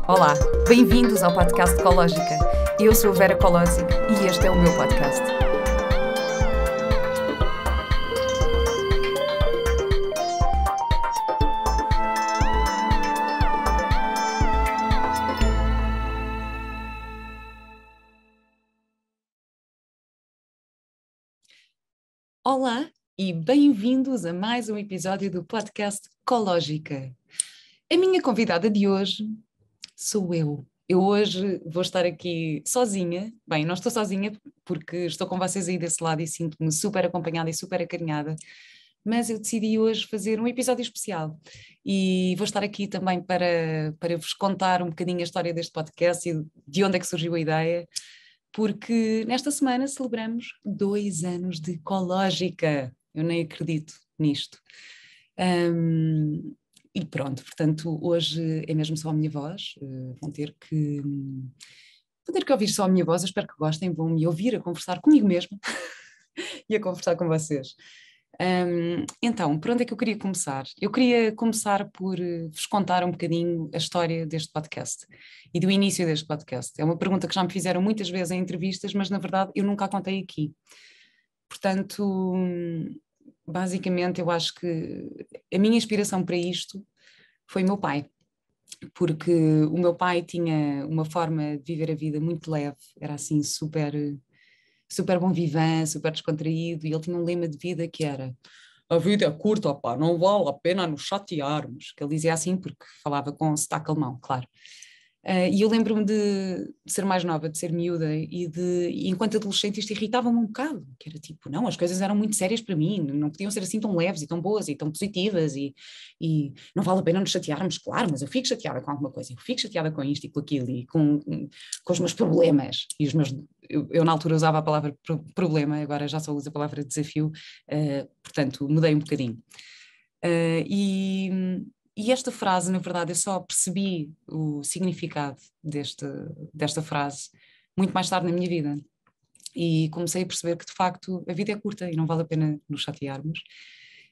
Olá, bem-vindos ao podcast Ecológica. Eu sou a Vera Colosic e este é o meu podcast. Olá e bem-vindos a mais um episódio do podcast Ecológica. A minha convidada de hoje sou eu. Eu hoje vou estar aqui sozinha. Bem, não estou sozinha porque estou com vocês aí desse lado e sinto-me super acompanhada e super acarinhada, mas eu decidi hoje fazer um episódio especial e vou estar aqui também para vos contar um bocadinho a história deste podcast e de onde é que surgiu a ideia, porque nesta semana celebramos 2 anos de Ecológica. Eu nem acredito nisto. E pronto, portanto, hoje é mesmo só a minha voz, vão ter que ouvir só a minha voz, eu espero que gostem, vão me ouvir a conversar comigo mesma e a conversar com vocês. Então, por onde é que eu queria começar? Eu queria começar por vos contar um bocadinho a história deste podcast e do início deste podcast. É uma pergunta que já me fizeram muitas vezes em entrevistas, mas na verdade eu nunca a contei aqui. Portanto, basicamente, eu acho que a minha inspiração para isto foi o meu pai, porque o meu pai tinha uma forma de viver a vida muito leve, era assim super, super bom vivant, super descontraído, e ele tinha um lema de vida que era: a vida é curta, pá, não vale a pena nos chatearmos, que ele dizia assim porque falava com sotaque alemão, claro. E eu lembro-me de ser mais nova, de ser miúda, e enquanto adolescente isto irritava-me um bocado, que era tipo, não, as coisas eram muito sérias para mim, não podiam ser assim tão leves e tão boas e tão positivas, e não vale a pena nos chatearmos, claro, mas eu fico chateada com alguma coisa, eu fico chateada com isto e com aquilo, e com os meus problemas, e os meus, eu na altura usava a palavra problema, agora já só uso a palavra desafio, portanto mudei um bocadinho. E esta frase, na verdade, eu só percebi o significado desta frase muito mais tarde na minha vida. E comecei a perceber que, de facto, a vida é curta e não vale a pena nos chatearmos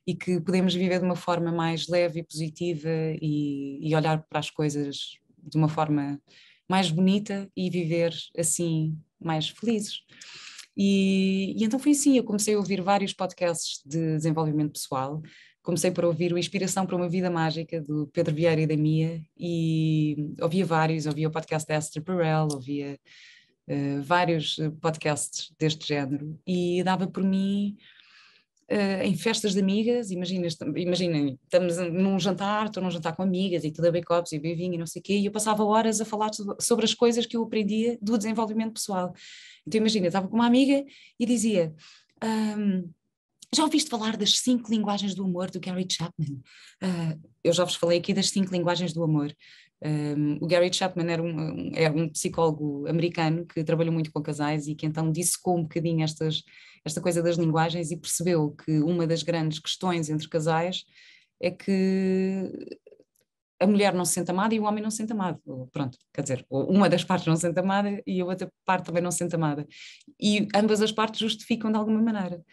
e que podemos viver de uma forma mais leve e positiva e olhar para as coisas de uma forma mais bonita e viver assim mais felizes. E então foi assim, eu comecei a ouvir vários podcasts de desenvolvimento pessoal. Comecei por ouvir o Inspiração para uma Vida Mágica, do Pedro Vieira e da Mia, e ouvia vários, ouvia o podcast da Esther Perel, ouvia vários podcasts deste género, e dava por mim em festas de amigas, imaginem, estamos num jantar, estou num jantar com amigas e tudo a bake-ops e vinho e não sei o quê, e eu passava horas a falar sobre as coisas que eu aprendia do desenvolvimento pessoal. Então imagina, estava com uma amiga e dizia... já ouviste falar das 5 linguagens do amor do Gary Chapman? Eu já vos falei aqui das 5 linguagens do amor. O Gary Chapman é um psicólogo americano que trabalhou muito com casais e que então dissecou um bocadinho esta coisa das linguagens e percebeu que uma das grandes questões entre casais é que a mulher não se sente amada e o homem não se sente amado. Pronto, quer dizer, uma das partes não se sente amada e a outra parte também não se sente amada. E ambas as partes justificam de alguma maneira.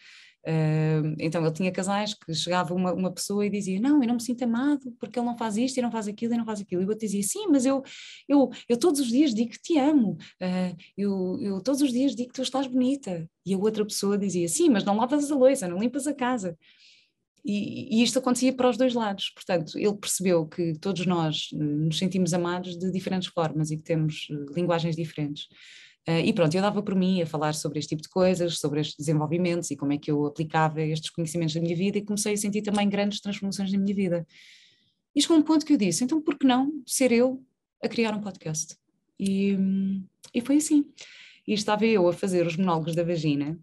Então ele tinha casais que chegava uma pessoa e dizia: não, eu não me sinto amado porque ele não faz isto e não faz aquilo e não faz aquilo, e o outro dizia: sim, mas eu todos os dias digo que te amo, eu todos os dias digo que tu estás bonita, e a outra pessoa dizia: sim, mas não lavas a louça, não limpas a casa. E isto acontecia para os dois lados, portanto ele percebeu que todos nós nos sentimos amados de diferentes formas e que temos linguagens diferentes. E pronto, eu dava por mim a falar sobre este tipo de coisas, sobre estes desenvolvimentos e como é que eu aplicava estes conhecimentos na minha vida, e comecei a sentir também grandes transformações na minha vida. E chegou um ponto que eu disse: então por que não ser eu a criar um podcast? E foi assim. E estava eu a fazer os monólogos da vagina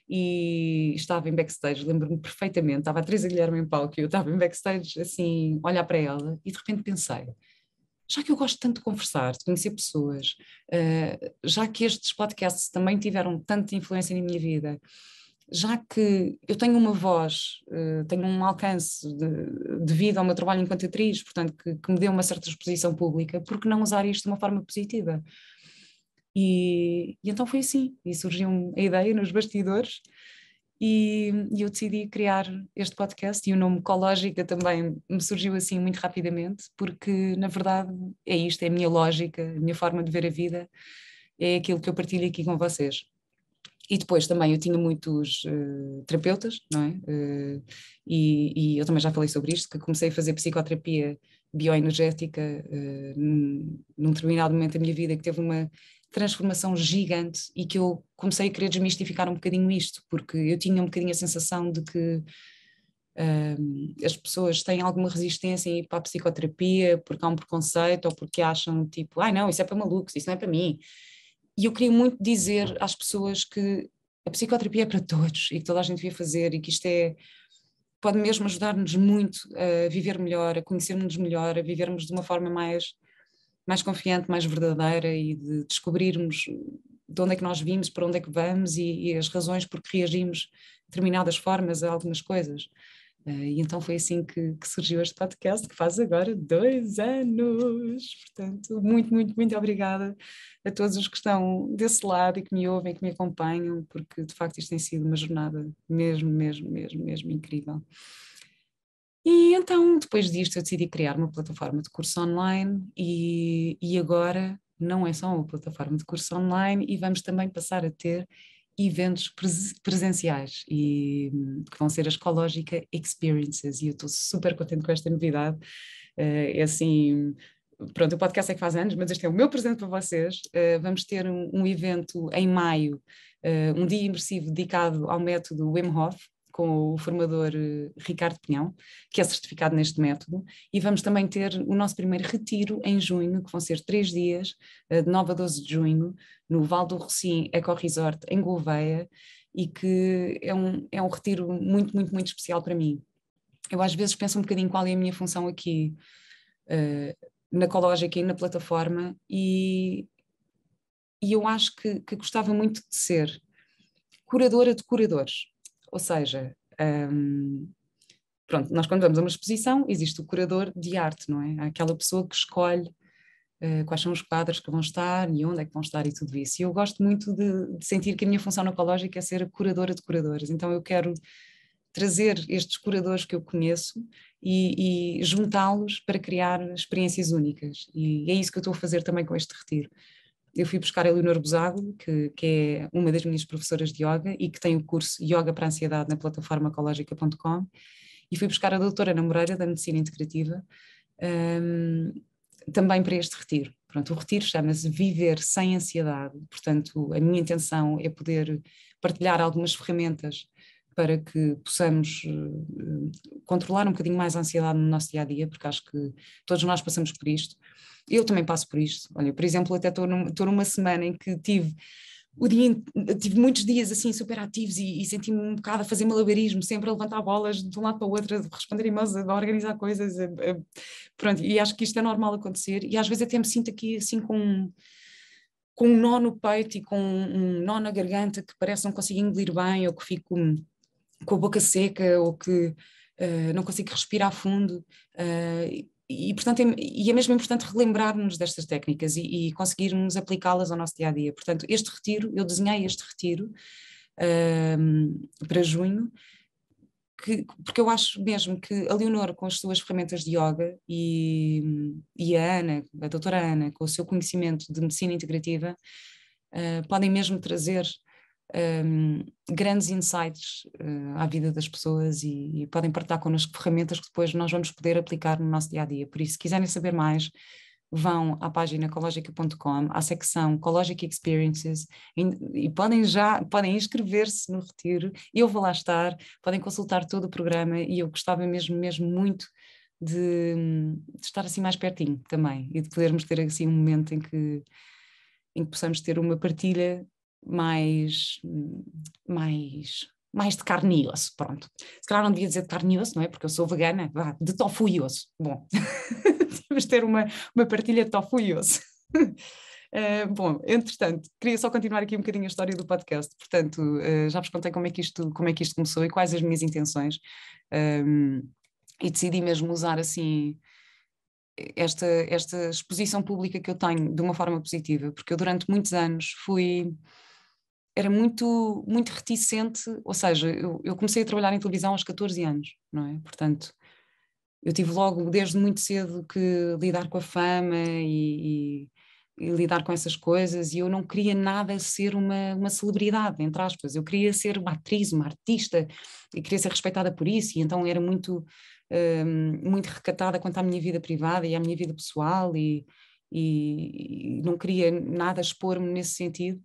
e estava em backstage, lembro-me perfeitamente, estava a Teresa Guilherme em palco e eu estava em backstage assim, a olhar para ela, e de repente pensei: já que eu gosto tanto de conversar, de conhecer pessoas, já que estes podcasts também tiveram tanta influência na minha vida, já que eu tenho uma voz, tenho um alcance devido ao meu trabalho enquanto atriz, portanto, que me deu uma certa exposição pública, por que não usar isto de uma forma positiva? E então foi assim, e surgiu a ideia nos bastidores, e eu decidi criar este podcast, e o nome Cológica também me surgiu assim muito rapidamente, porque na verdade é isto, é a minha lógica, a minha forma de ver a vida, é aquilo que eu partilho aqui com vocês. E depois também eu tinha muitos terapeutas, não é? E eu também já falei sobre isto, que comecei a fazer psicoterapia bioenergética num determinado momento da minha vida, que teve uma transformação gigante, e que eu comecei a querer desmistificar um bocadinho isto, porque eu tinha um bocadinho a sensação de que as pessoas têm alguma resistência em ir para a psicoterapia porque há um preconceito, ou porque acham tipo, ai não, isso é para malucos, isso não é para mim. E eu queria muito dizer às pessoas que a psicoterapia é para todos e que toda a gente devia fazer, e que isto pode mesmo ajudar-nos muito a viver melhor, a conhecermos melhor, a vivermos de uma forma mais confiante, mais verdadeira, e de descobrirmos de onde é que nós vimos, para onde é que vamos, e as razões por que reagimos de determinadas formas a algumas coisas. E então foi assim que surgiu este podcast, que faz agora 2 anos. Portanto, muito, muito, muito obrigada a todos os que estão desse lado e que me ouvem, que me acompanham, porque de facto isto tem sido uma jornada mesmo, mesmo, mesmo, mesmo incrível. E então, depois disto, eu decidi criar uma plataforma de curso online, e agora não é só uma plataforma de curso online, e vamos também passar a ter eventos presenciais, e que vão ser as Cológica Experiences, e eu estou super contente com esta novidade. É assim, pronto, o podcast é que faz anos, mas este é o meu presente para vocês. Vamos ter um evento em maio, um dia imersivo dedicado ao método Wim Hof, com o formador Ricardo Pinhão, que é certificado neste método, e vamos também ter o nosso primeiro retiro em junho, que vão ser 3 dias, de 9 a 12 de junho, no Val do Rocim Eco Resort, em Gouveia, e que é um retiro muito, muito, muito especial para mim. Eu às vezes penso um bocadinho qual é a minha função aqui, na Cológica e na plataforma, e eu acho que gostava muito de ser curadora de curadores, ou seja, pronto, nós quando vamos a uma exposição existe o curador de arte, não é? Há aquela pessoa que escolhe quais são os quadros que vão estar e onde é que vão estar e tudo isso. E eu gosto muito de sentir que a minha função na Cológica é ser a curadora de curadores, então eu quero trazer estes curadores que eu conheço e juntá-los para criar experiências únicas, e é isso que eu estou a fazer também com este retiro. Eu fui buscar a Leonor Busago, que é uma das minhas professoras de yoga e que tem o curso Yoga para a Ansiedade na plataforma cológica.com, e fui buscar a doutora Ana Moreira, da Medicina Integrativa, também para este retiro. Pronto, o retiro chama-se Viver Sem Ansiedade, portanto a minha intenção é poder partilhar algumas ferramentas para que possamos controlar um bocadinho mais a ansiedade no nosso dia-a-dia, porque acho que todos nós passamos por isto. Eu também passo por isto. Olha, por exemplo, até estou numa semana em que tive muitos dias assim super ativos, e senti-me um bocado a fazer malabarismo, sempre a levantar bolas de um lado para o outro, a responder e-mails, a organizar coisas, pronto, e acho que isto é normal acontecer, e às vezes até me sinto aqui assim com um nó no peito e com um nó na garganta, que parece que não consigo engolir bem, ou que fico com a boca seca, ou que não consigo respirar fundo, portanto é mesmo importante relembrarmos destas técnicas e conseguirmos aplicá-las ao nosso dia-a-dia. Portanto, eu desenhei este retiro para junho, porque eu acho mesmo que a Leonor, com as suas ferramentas de yoga, e a Ana, a doutora Ana, com o seu conhecimento de medicina integrativa, podem mesmo trazer grandes insights à vida das pessoas, e podem partilhar connosco ferramentas que depois nós vamos poder aplicar no nosso dia-a-dia. Por isso, se quiserem saber mais, vão à página cológica.com, à secção Cológica Experiences, e podem inscrever-se no retiro. Eu vou lá estar, podem consultar todo o programa, e eu gostava mesmo, mesmo muito de estar assim mais pertinho também, e de podermos ter assim um momento em que possamos ter uma partilha mais de carne e osso, pronto. Se calhar não devia dizer de carne e osso, não é? Porque eu sou vegana, de tofu e osso. Bom, temos de ter uma partilha de tofu e osso. Bom, entretanto, queria só continuar aqui um bocadinho a história do podcast. Portanto, já vos contei como é que isto começou e quais as minhas intenções. E decidi mesmo usar assim esta exposição pública que eu tenho de uma forma positiva, porque eu durante muitos anos fui era muito, muito reticente, ou seja, eu comecei a trabalhar em televisão aos 14 anos, não é? Portanto, eu tive logo desde muito cedo que lidar com a fama e lidar com essas coisas, e eu não queria nada ser uma celebridade, entre aspas, eu queria ser uma atriz, uma artista, e queria ser respeitada por isso, e então era muito, muito recatada quanto à minha vida privada e à minha vida pessoal, e não queria nada expor-me nesse sentido.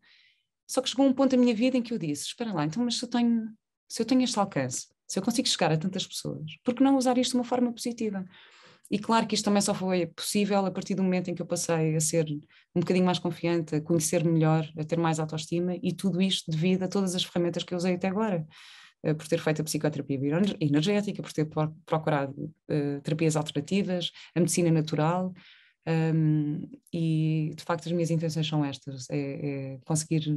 Só que chegou um ponto da minha vida em que eu disse, espera lá, então, mas se eu tenho este alcance, se eu consigo chegar a tantas pessoas, por que não usar isto de uma forma positiva? E claro que isto também só foi possível a partir do momento em que eu passei a ser um bocadinho mais confiante, a conhecer-me melhor, a ter mais autoestima, e tudo isto devido a todas as ferramentas que eu usei até agora. Por ter feito a psicoterapia energética, por ter procurado terapias alternativas, a medicina natural, e de facto as minhas intenções são estas, é conseguir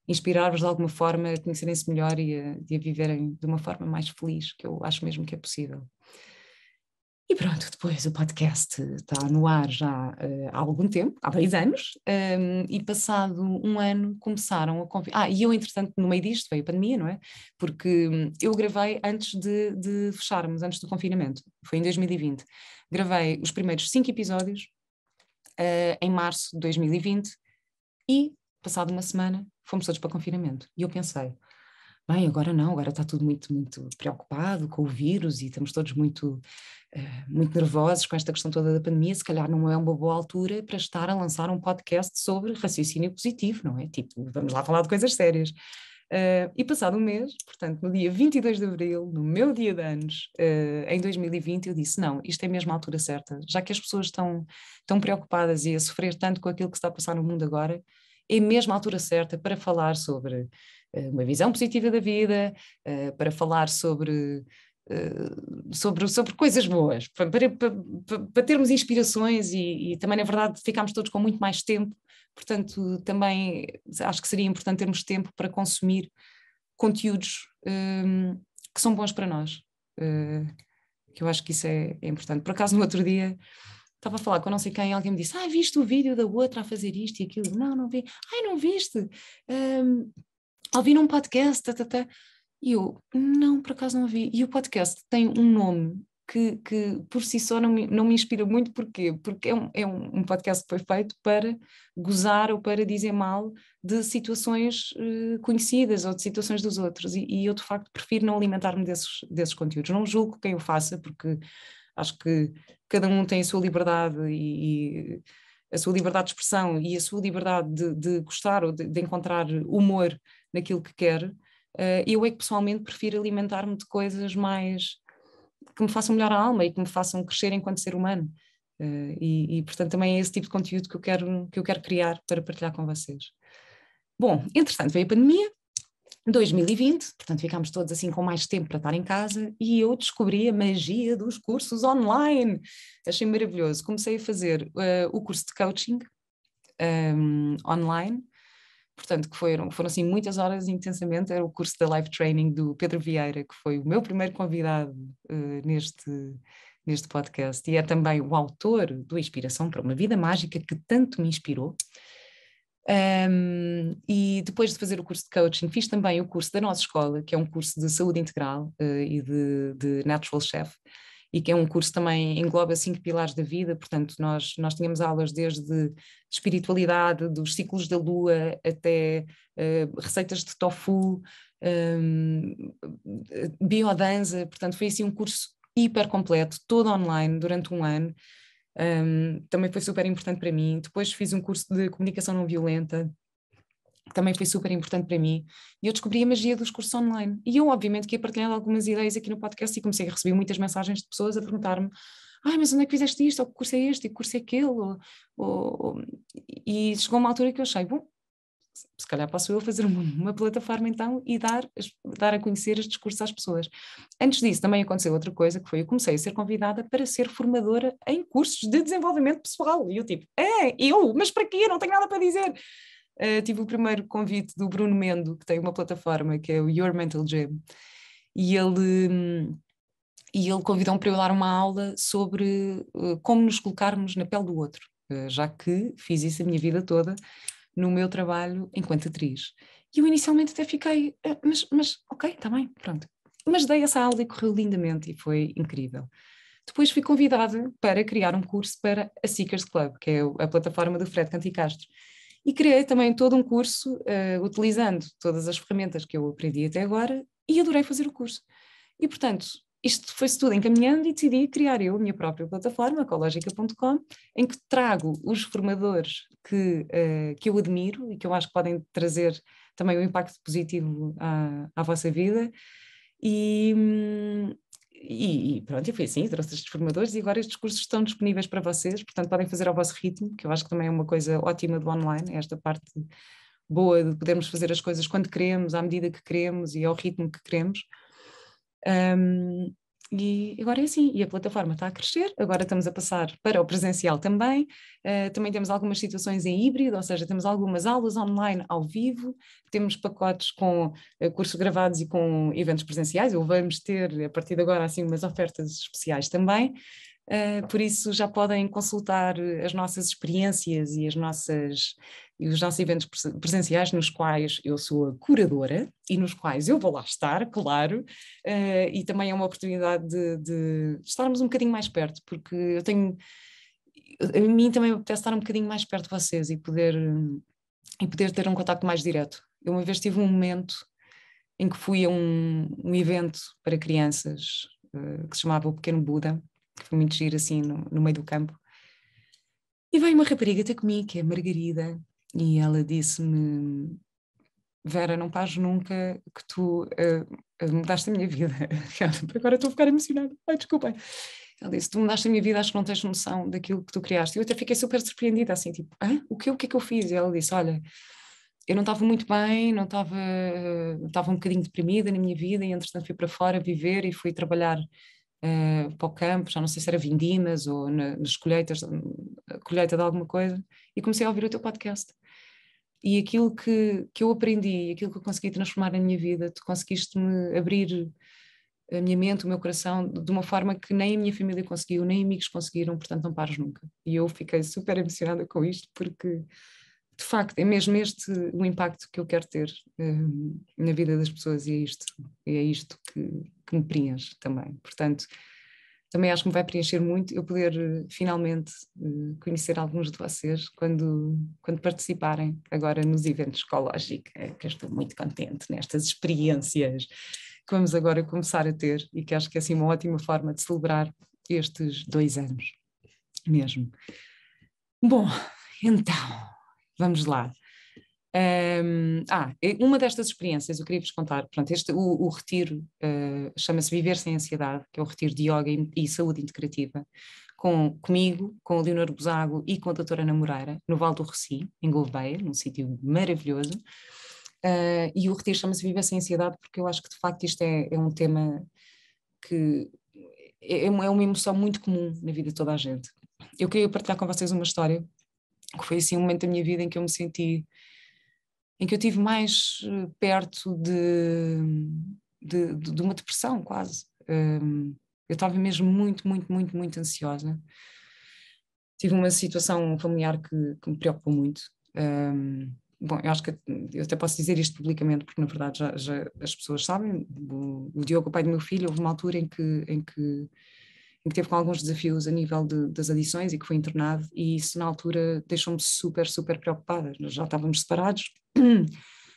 inspirar-vos de alguma forma a conhecerem-se melhor e a viverem de uma forma mais feliz, que eu acho mesmo que é possível. E pronto, depois o podcast está no ar já há algum tempo, há 2 anos, e passado um ano começaram a convidar. E eu, entretanto, no meio disto veio a pandemia, não é? Porque eu gravei antes de fecharmos, antes do confinamento, foi em 2020. Gravei os primeiros 5 episódios em março de 2020 e, passado uma semana, fomos todos para confinamento. E eu pensei, bem, agora não, agora está tudo muito, muito preocupado com o vírus e estamos todos muito, muito nervosos com esta questão toda da pandemia, se calhar não é uma boa altura para estar a lançar um podcast sobre raciocínio positivo, não é? Tipo, vamos lá falar de coisas sérias. E passado um mês, portanto, no dia 22 de Abril, no meu dia de anos, em 2020, eu disse, não, isto é mesmo a altura certa, já que as pessoas estão tão preocupadas e a sofrer tanto com aquilo que está a passar no mundo agora, é mesmo a altura certa para falar sobre uma visão positiva da vida, para falar sobre coisas boas, para termos inspirações e também, na verdade, ficámos todos com muito mais tempo, portanto, também acho que seria importante termos tempo para consumir conteúdos que são bons para nós, que eu acho que isso é importante. Por acaso, no outro dia, estava a falar com não sei quem, alguém me disse, viste o vídeo da outra a fazer isto e aquilo? Não, não vi. Não viste? Ouvi num podcast, E eu, não, por acaso não vi. E o podcast tem um nome que por si só não me inspira muito, porquê? Porque é um podcast que foi feito para gozar ou para dizer mal de situações conhecidas ou de situações dos outros, e eu de facto prefiro não alimentar-me desses conteúdos. Não julgo quem o faça, porque acho que cada um tem a sua liberdade e a sua liberdade de expressão e a sua liberdade de gostar ou de encontrar humor naquilo que quer. Eu é que pessoalmente prefiro alimentar-me de coisas mais que me façam melhor a alma e que me façam crescer enquanto ser humano. Portanto também é esse tipo de conteúdo que eu quero criar para partilhar com vocês. Bom, entretanto veio a pandemia, 2020, portanto ficámos todos assim com mais tempo para estar em casa, e eu descobri a magia dos cursos online. Achei maravilhoso. Comecei a fazer o curso de coaching online. Portanto, que foram assim muitas horas intensamente. Era o curso da Life Training do Pedro Vieira, que foi o meu primeiro convidado neste podcast, e é também o autor do Inspiração para uma Vida Mágica, que tanto me inspirou. E depois de fazer o curso de coaching, fiz também o curso da nossa escola, que é um curso de saúde integral e de Natural Chef, e que é um curso que também engloba 5 pilares da vida. Portanto, nós tínhamos aulas desde espiritualidade, dos ciclos da lua, até receitas de tofu, biodança. Portanto, foi assim um curso hiper completo, todo online, durante um ano. Também foi super importante para mim. Depois fiz um curso de comunicação não violenta, que também foi super importante para mim, e eu descobri a magia dos cursos online. E eu, obviamente, que ia partilhando algumas ideias aqui no podcast, e comecei a receber muitas mensagens de pessoas a perguntar-me: mas onde é que fizeste isto? Ou que curso é este? E que curso é aquele? E chegou uma altura que eu achei, bom, se calhar posso eu fazer uma plataforma então e dar a conhecer estes cursos às pessoas. Antes disso também aconteceu outra coisa, que foi: eu comecei a ser convidada para ser formadora em cursos de desenvolvimento pessoal, e eu tipo, mas para quê? Eu não tenho nada para dizer. Tive o primeiro convite do Bruno Mendo, que tem uma plataforma que é o Your Mental Gym, e ele convidou-me para eu dar uma aula sobre como nos colocarmos na pele do outro, já que fiz isso a minha vida toda. no meu trabalho enquanto atriz. E eu inicialmente até fiquei, mas ok, está bem, pronto. Mas dei essa aula e correu lindamente e foi incrível. Depois fui convidada para criar um curso para a Seekers Club, que é a plataforma do Fred Canticastro. E criei também todo um curso, utilizando todas as ferramentas que eu aprendi até agora, e adorei fazer o curso. E, portanto, isto foi-se tudo encaminhando e decidi criar eu a minha própria plataforma, cologica.com, em que trago os formadores que eu admiro e que eu acho que podem trazer também um impacto positivo à vossa vida. E pronto, e foi assim, trouxe estes formadores e agora estes cursos estão disponíveis para vocês, portanto podem fazer ao vosso ritmo, que eu acho que também é uma coisa ótima do online, esta parte boa de podermos fazer as coisas quando queremos, à medida que queremos e ao ritmo que queremos. E agora é assim, e a plataforma está a crescer, agora estamos a passar para o presencial também, também temos algumas situações em híbrido, ou seja, temos algumas aulas online ao vivo, temos pacotes com cursos gravados e com eventos presenciais, ou vamos ter a partir de agora assim umas ofertas especiais também, por isso já podem consultar as nossas experiências e os nossos eventos presenciais nos quais eu sou a curadora e nos quais eu vou lá estar, claro, e também é uma oportunidade de estarmos um bocadinho mais perto, porque a mim também me apetece estar um bocadinho mais perto de vocês e poder ter um contacto mais direto. Eu uma vez tive um momento em que fui a um evento para crianças que se chamava O Pequeno Buda, que foi muito giro assim no meio do campo, e veio uma rapariga ter comigo, que é a Margarida, e ela disse-me: Vera, não pares nunca que tu mudaste a minha vida. Agora estou a ficar emocionada. Ai, desculpem. Ela disse: tu mudaste a minha vida, acho que não tens noção daquilo que tu criaste. E eu até fiquei super surpreendida, assim, tipo, o que é que eu fiz? E ela disse: olha, eu não estava muito bem, não estava um bocadinho deprimida na minha vida e entretanto fui para fora viver e fui trabalhar para o campo, já não sei se era vindimas ou nas colheitas, colheita de alguma coisa, e comecei a ouvir o teu podcast. E aquilo que eu aprendi, aquilo que eu consegui transformar na minha vida, tu conseguiste-me abrir a minha mente, o meu coração, de uma forma que nem a minha família conseguiu, nem amigos conseguiram, portanto não pares nunca. E eu fiquei super emocionada com isto, porque de facto é mesmo este o impacto que eu quero ter na vida das pessoas e é isto que me preenche também. Portanto, também acho que me vai preencher muito eu poder finalmente conhecer alguns de vocês quando participarem agora nos eventos Ecológica, que eu estou muito contente nestas experiências que vamos agora começar a ter e que acho que é assim uma ótima forma de celebrar estes 2 anos mesmo. Bom, então, vamos lá. Uma destas experiências eu queria vos contar, pronto, o retiro chama-se Viver Sem Ansiedade, que é o retiro de yoga e saúde integrativa, comigo, com o Leonor Busago e com a doutora Ana Moreira, no Val do Roci, em Gouveia, num sítio maravilhoso, e o retiro chama-se Viver Sem Ansiedade porque eu acho que de facto isto é um tema que é uma emoção muito comum na vida de toda a gente. Eu queria partilhar com vocês uma história, que foi assim um momento da minha vida em que eu me senti em que eu estive mais perto de uma depressão, quase. Eu estava mesmo muito, muito, muito, muito ansiosa. Tive uma situação familiar que me preocupou muito. Bom, eu acho que eu até posso dizer isto publicamente, porque na verdade já as pessoas sabem. O Diogo, o pai do meu filho, houve uma altura em que teve com alguns desafios a nível das adições e que foi internado, e isso na altura deixou-me super, super preocupada. Nós já estávamos separados,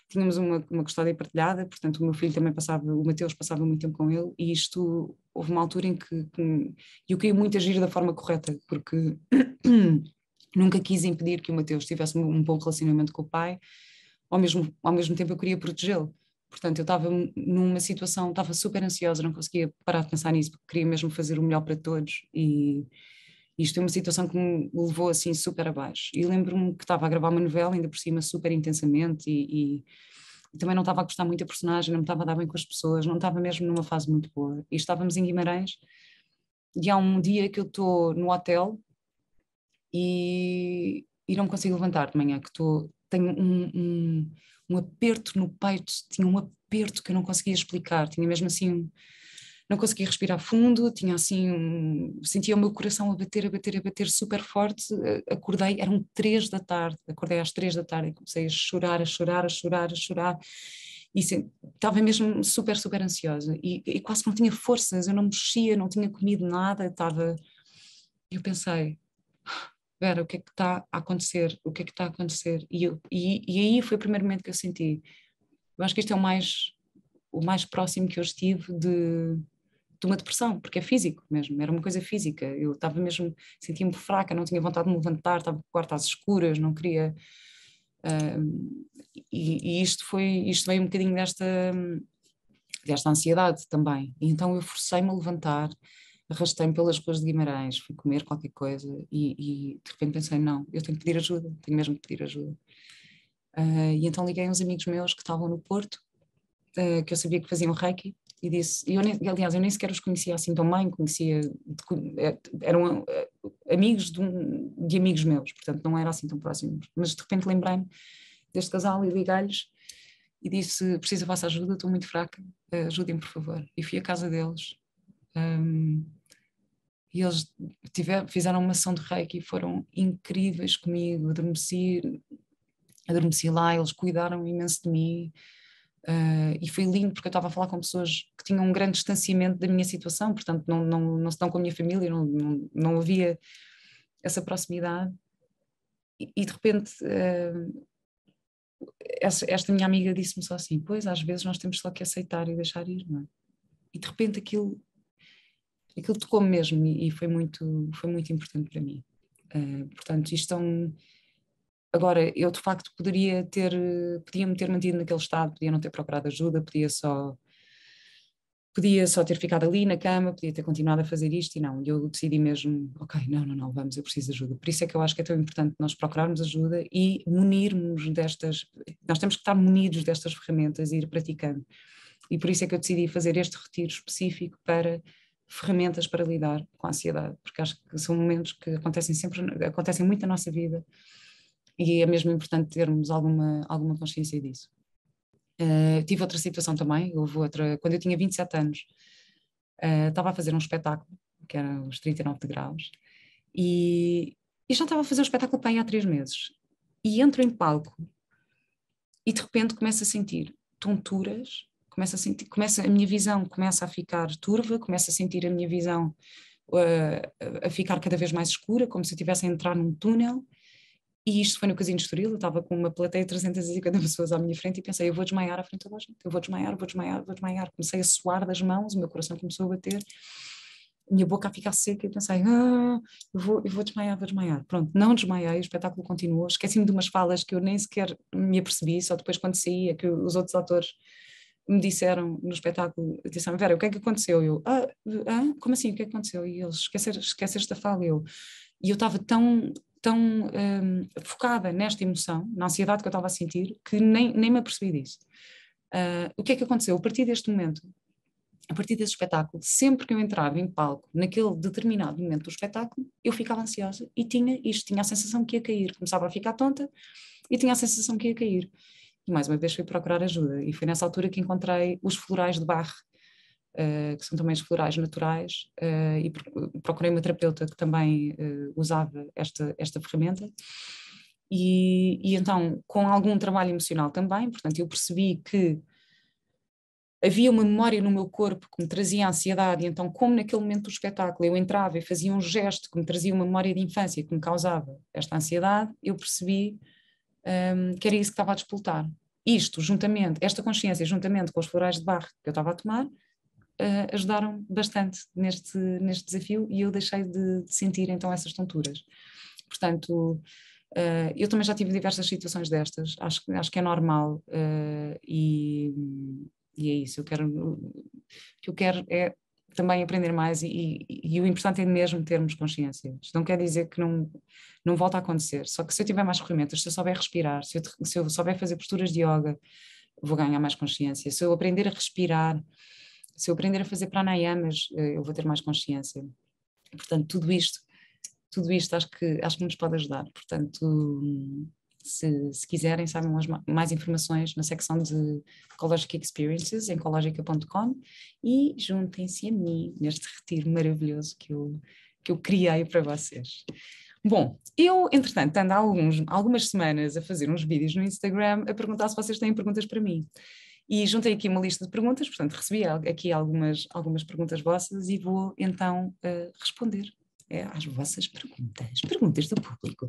tínhamos uma custódia partilhada, portanto o meu filho também o Mateus passava muito tempo com ele, e isto, houve uma altura em que eu queria muito agir da forma correta, porque nunca quis impedir que o Mateus tivesse um bom relacionamento com o pai, ao mesmo tempo eu queria protegê-lo. Portanto, eu estava numa situação, estava super ansiosa, não conseguia parar de pensar nisso, porque queria mesmo fazer o melhor para todos, e isto é uma situação que me levou assim super abaixo. E lembro-me que estava a gravar uma novela, ainda por cima super intensamente, e também não estava a gostar muito da personagem, não me estava a dar bem com as pessoas, não estava mesmo numa fase muito boa. E estávamos em Guimarães, e há um dia que eu estou no hotel e não me consigo levantar de manhã, tenho um aperto no peito, tinha um aperto que eu não conseguia explicar, tinha mesmo assim não conseguia respirar fundo, tinha assim, sentia o meu coração a bater, super forte, acordei, eram 3 da tarde, acordei às 3 da tarde e comecei a chorar, e estava mesmo super, super ansiosa e quase não tinha forças, eu não mexia, não tinha comido nada, eu pensei, Vera, o que é que está a acontecer? O que é que está a acontecer? E aí foi o primeiro momento que eu senti, eu acho que isto é o mais próximo que eu estive de uma depressão, porque é físico mesmo, era uma coisa física, eu estava mesmo, sentia-me fraca, não tinha vontade de me levantar, estava com o quarto às escuras, não queria, e isto veio um bocadinho desta ansiedade também, e então eu forcei-me a levantar, arrastei-me pelas ruas de Guimarães, fui comer qualquer coisa e de repente pensei, não, eu tenho que pedir ajuda, tenho mesmo que pedir ajuda. E então liguei a uns amigos meus que estavam no Porto, que eu sabia que faziam Reiki, e disse, aliás, eu nem sequer os conhecia assim tão bem, eram amigos de amigos meus, portanto não era assim tão próximos, mas de repente lembrei-me deste casal e liguei-lhes e disse, preciso da vossa ajuda, estou muito fraca, ajudem-me por favor, e fui à casa deles, e eles fizeram uma sessão de Reiki e foram incríveis comigo, adormeci lá, eles cuidaram imenso de mim. E foi lindo porque eu estava a falar com pessoas que tinham um grande distanciamento da minha situação, portanto não se dão com a minha família, não havia essa proximidade e de repente esta minha amiga disse-me só assim, pois às vezes nós temos só que aceitar e deixar ir, não é? E de repente aquilo tocou-me mesmo e foi muito importante para mim. Portanto, isto é agora, eu de facto podia-me ter mantido naquele estado, podia não ter procurado ajuda, podia só ter ficado ali na cama, podia ter continuado a fazer isto e não, eu decidi mesmo, ok, não, vamos, eu preciso de ajuda. Por isso é que eu acho que é tão importante nós procurarmos ajuda e nós temos que estar munidos destas ferramentas e ir praticando. E por isso é que eu decidi fazer este retiro específico para ferramentas para lidar com a ansiedade, porque acho que são momentos que acontecem muito na nossa vida e é mesmo importante termos alguma consciência disso. Tive outra situação também, quando eu tinha 27 anos, estava a fazer um espetáculo, que era os 39 de graus, e já estava a fazer o espetáculo para aí há 3 meses. E entro em palco e de repente começo a sentir tonturas, a minha visão começa a ficar turva, começo a sentir a minha visão a ficar cada vez mais escura, como se eu estivesse a entrar num túnel. E isto foi no Casino de Estoril, eu estava com uma plateia de 350 pessoas à minha frente e pensei, eu vou desmaiar à frente de toda a gente, eu vou desmaiar. Comecei a suar das mãos, o meu coração começou a bater, a minha boca a ficar seca e pensei, eu vou desmaiar. Pronto, não desmaiei, o espetáculo continuou, esqueci-me de umas falas que eu nem sequer me apercebi, só depois quando saía que os outros atores me disseram no espetáculo, disseram, Vera, o que é que aconteceu? Como assim, o que é que aconteceu? E eles, esqueceste da fala, e eu estava tão focada nesta emoção, na ansiedade que eu estava a sentir, que nem me apercebi disso. O que é que aconteceu? A partir deste momento, a partir desse espetáculo, sempre que eu entrava em palco, naquele determinado momento do espetáculo, eu ficava ansiosa e tinha a sensação que ia cair, começava a ficar tonta e tinha a sensação que ia cair. E mais uma vez fui procurar ajuda e foi nessa altura que encontrei os florais de Bach, que são também os florais naturais, e procurei uma terapeuta que também usava esta ferramenta. E então, com algum trabalho emocional também, portanto, eu percebi que havia uma memória no meu corpo que me trazia ansiedade, e então, como naquele momento do espetáculo eu entrava e fazia um gesto que me trazia uma memória de infância que me causava esta ansiedade, eu percebi que era isso que estava a despoltar. Esta consciência, juntamente com os florais de Bach que eu estava a tomar, ajudaram bastante neste desafio e eu deixei de sentir então essas tonturas. Portanto, eu também já tive diversas situações destas, acho que é normal e é isso, o que eu quero é também aprender mais e o importante é mesmo termos consciência. Isto não quer dizer que não volta a acontecer, só que se eu tiver mais ferramentas, se eu souber respirar, se eu souber fazer posturas de yoga, vou ganhar mais consciência. Se eu aprender a respirar, se eu aprender a fazer pranayamas, eu vou ter mais consciência. Portanto, tudo isto acho que nos pode ajudar. Portanto, Se quiserem, sabem mais informações na secção de Ecologic Experiences em ecologica.com e juntem-se a mim neste retiro maravilhoso que eu criei para vocês. Bom, eu, entretanto, ando há algumas semanas a fazer uns vídeos no Instagram a perguntar se vocês têm perguntas para mim. E juntei aqui uma lista de perguntas, portanto, recebi aqui algumas perguntas vossas e vou então responder às vossas perguntas do público.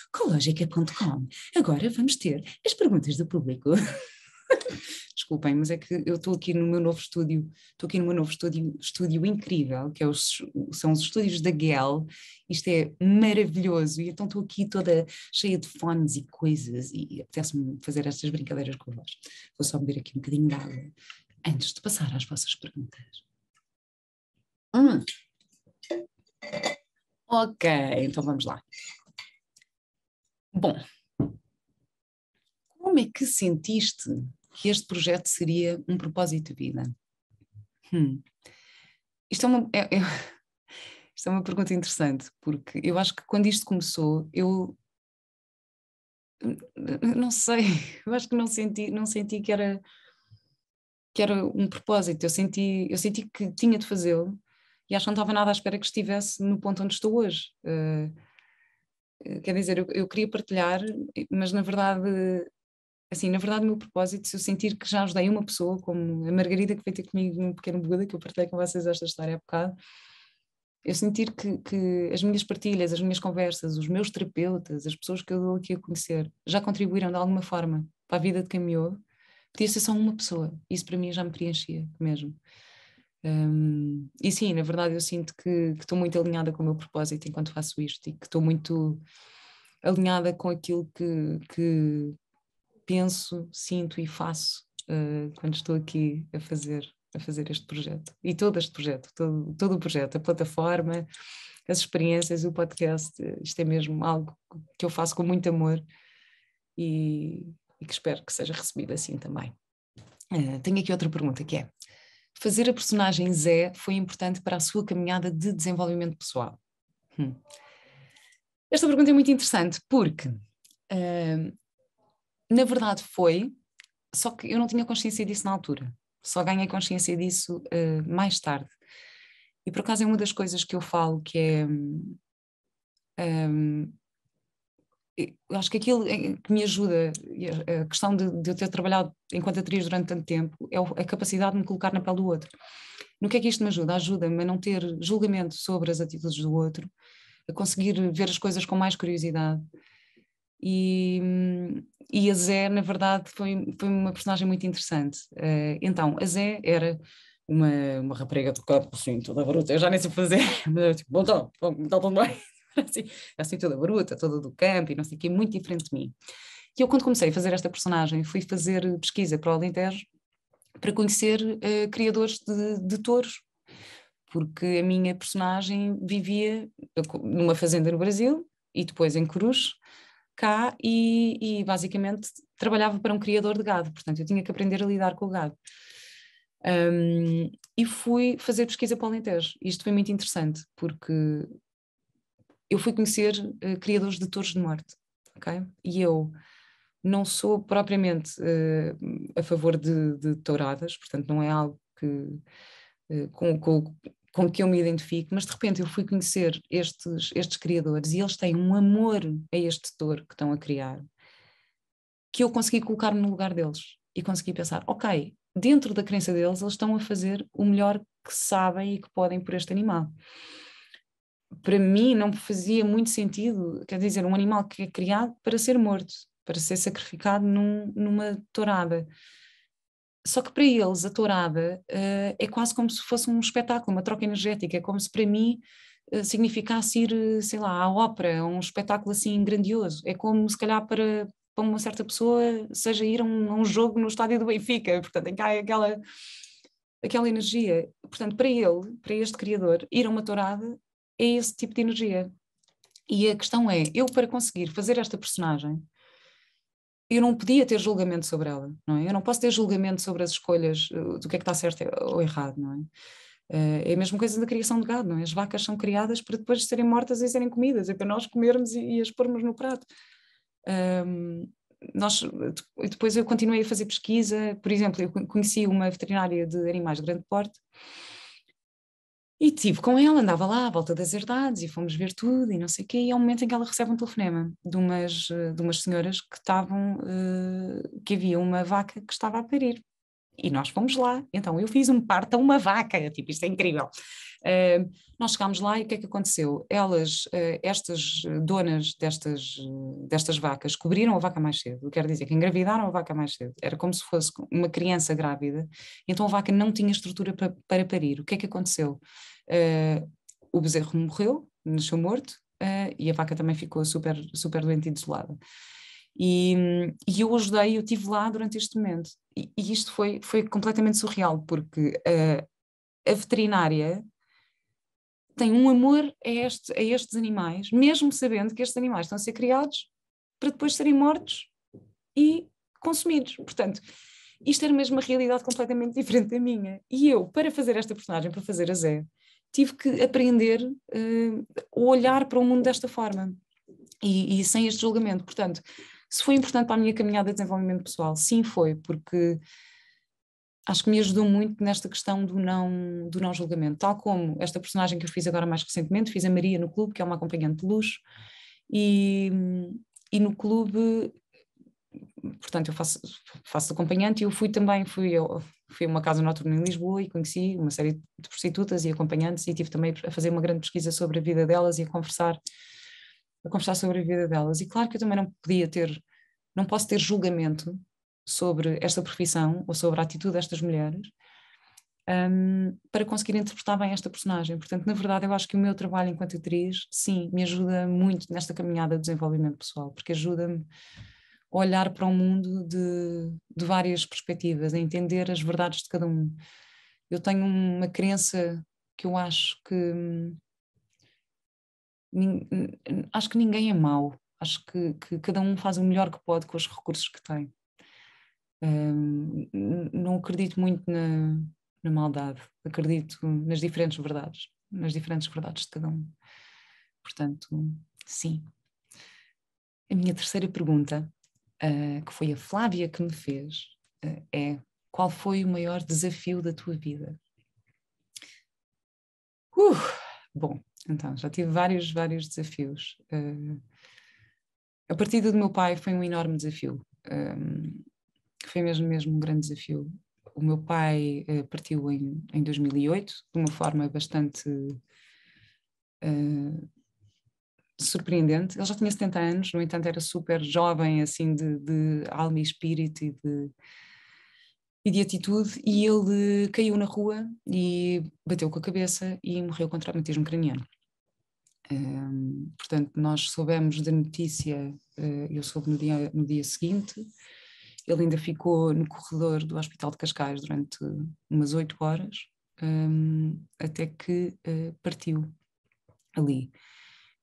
Ecologica.com. Agora vamos ter as perguntas do público. Desculpem, mas é que eu estou aqui no meu novo estúdio, estúdio incrível, que são os estúdios da GEL. Isto é maravilhoso, e então estou aqui toda cheia de fones e coisas, e apetece-me fazer estas brincadeiras com vós. Vou só beber aqui um bocadinho de água, antes de passar às vossas perguntas. Ok, então vamos lá. Bom, como é que sentiste que este projeto seria um propósito de vida? Isto é uma pergunta interessante, porque eu acho que quando isto começou, eu não sei, eu acho que não senti que era um propósito, eu senti que tinha de fazê-lo e acho que não estava nada à espera que estivesse no ponto onde estou hoje. Quer dizer, eu queria partilhar, mas na verdade o meu propósito, se eu sentir que já ajudei uma pessoa, como a Margarida que veio ter comigo num pequeno Buda, que eu partilhei com vocês esta história há bocado, eu sentir que as minhas partilhas, as minhas conversas, os meus terapeutas, as pessoas que eu dou aqui a conhecer, já contribuíram de alguma forma para a vida de quem me ouve, podia ser só uma pessoa, isso para mim já me preenchia mesmo. E sim, na verdade eu sinto que estou muito alinhada com o meu propósito enquanto faço isto e que estou muito alinhada com aquilo que penso, sinto e faço quando estou aqui a fazer este projeto. E todo este projeto, todo o projeto, a plataforma, as experiências, o podcast, isto é mesmo algo que eu faço com muito amor e que espero que seja recebido assim também. Tenho aqui outra pergunta que é: fazer a personagem Zé foi importante para a sua caminhada de desenvolvimento pessoal? Esta pergunta é muito interessante porque na verdade foi, só que eu não tinha consciência disso na altura. Só ganhei consciência disso mais tarde. E por acaso é uma das coisas que eu falo que é... eu acho que aquilo que me ajuda, a questão de eu ter trabalhado enquanto atriz durante tanto tempo, é a capacidade de me colocar na pele do outro. No que é que isto me ajuda? Ajuda-me a não ter julgamento sobre as atitudes do outro, a conseguir ver as coisas com mais curiosidade. E a Zé, na verdade, foi uma personagem muito interessante. Então, a Zé era uma rapariga de campo, assim, toda bruta. Eu já nem sei fazer, mas eu tipo, bom, então tudo bem. Assim, toda bruta, toda do campo e não sei o quê, muito diferente de mim. E eu, quando comecei a fazer esta personagem, fui fazer pesquisa para o Alentejo para conhecer criadores de touros, porque a minha personagem vivia numa fazenda no Brasil e depois em Coruche, cá, e basicamente trabalhava para um criador de gado, portanto eu tinha que aprender a lidar com o gado. E fui fazer pesquisa para o Alentejo. Isto foi muito interessante, porque eu fui conhecer criadores de touros de morte, ok? E eu não sou propriamente a favor de touradas, portanto não é algo que, com que eu me identifico, mas de repente eu fui conhecer estes criadores e eles têm um amor a este touro que estão a criar, que eu consegui colocar-me no lugar deles e consegui pensar, ok, dentro da crença deles, eles estão a fazer o melhor que sabem e que podem por este animal. Para mim não fazia muito sentido, quer dizer, um animal que é criado para ser morto, para ser sacrificado numa tourada. Só que para eles a tourada é quase como se fosse um espetáculo, uma troca energética, é como se para mim significasse ir, sei lá, à ópera, a um espetáculo assim grandioso. É como se calhar para uma certa pessoa seja ir a um jogo no estádio do Benfica, portanto, em que há aquela energia. Portanto, para ele, para este criador, ir a uma tourada é esse tipo de energia. E a questão é, eu para conseguir fazer esta personagem, eu não podia ter julgamento sobre ela, não é? Eu não posso ter julgamento sobre as escolhas do que é que está certo ou errado, não é? É a mesma coisa da criação de gado, não é? As vacas são criadas para depois serem mortas e serem comidas, é para nós comermos e as pormos no prato. Um, depois eu continuei a fazer pesquisa, por exemplo, eu conheci uma veterinária de animais de grande porte e estive com ela, andava lá à volta das herdades e fomos ver tudo e não sei o quê, e há um momento em que ela recebe um telefonema de umas senhoras que que havia uma vaca que estava a parir. E nós fomos lá, então eu fiz um parto a uma vaca, tipo, isto é incrível. Nós chegámos lá e o que é que aconteceu? Estas donas destas vacas cobriram a vaca mais cedo, quero dizer que engravidaram a vaca mais cedo, era como se fosse uma criança grávida, então a vaca não tinha estrutura para parir. O que é que aconteceu? O bezerro morreu, nasceu morto, e a vaca também ficou super, super doente e desolada. E eu ajudei, eu estive lá durante este momento. E isto foi completamente surreal, porque a veterinária tem um amor a estes animais, mesmo sabendo que estes animais estão a ser criados para depois serem mortos e consumidos. Portanto, isto era mesmo uma realidade completamente diferente da minha. E eu, para fazer esta personagem, para fazer a Zé, tive que aprender a olhar para o mundo desta forma e sem este julgamento. Portanto, se foi importante para a minha caminhada de desenvolvimento pessoal, sim foi, porque acho que me ajudou muito nesta questão do não julgamento, tal como esta personagem que eu fiz agora mais recentemente, fiz a Maria no clube, que é uma acompanhante de luxo, e, e no clube, portanto, eu faço acompanhante e eu fui a uma casa noturna em Lisboa e conheci uma série de prostitutas e acompanhantes e tive também a fazer uma grande pesquisa sobre a vida delas e a conversar sobre a vida delas. E claro que eu também não posso ter julgamento sobre esta profissão ou sobre a atitude destas mulheres, para conseguir interpretar bem esta personagem. Portanto, na verdade, eu acho que o meu trabalho enquanto atriz, sim, me ajuda muito nesta caminhada de desenvolvimento pessoal, porque ajuda-me a olhar para o mundo de várias perspectivas, a entender as verdades de cada um. Eu tenho uma crença que eu acho que ninguém é mau. Acho que cada um faz o melhor que pode com os recursos que tem. Não acredito muito na maldade, acredito nas diferentes verdades de cada um. Portanto, sim. A minha terceira pergunta, que foi a Flávia que me fez, é: qual foi o maior desafio da tua vida? Bom, então, já tive vários, vários desafios. A partida do meu pai foi um enorme desafio. Foi mesmo um grande desafio. O meu pai partiu em 2008, de uma forma bastante surpreendente. Ele já tinha 70 anos, no entanto era super jovem, assim, de alma e espírito e de atitude, e ele caiu na rua e bateu com a cabeça e morreu com traumatismo craniano. Portanto, nós soubemos da notícia, eu soube no dia seguinte. Ele ainda ficou no corredor do Hospital de Cascais durante umas 8 horas, até que partiu ali.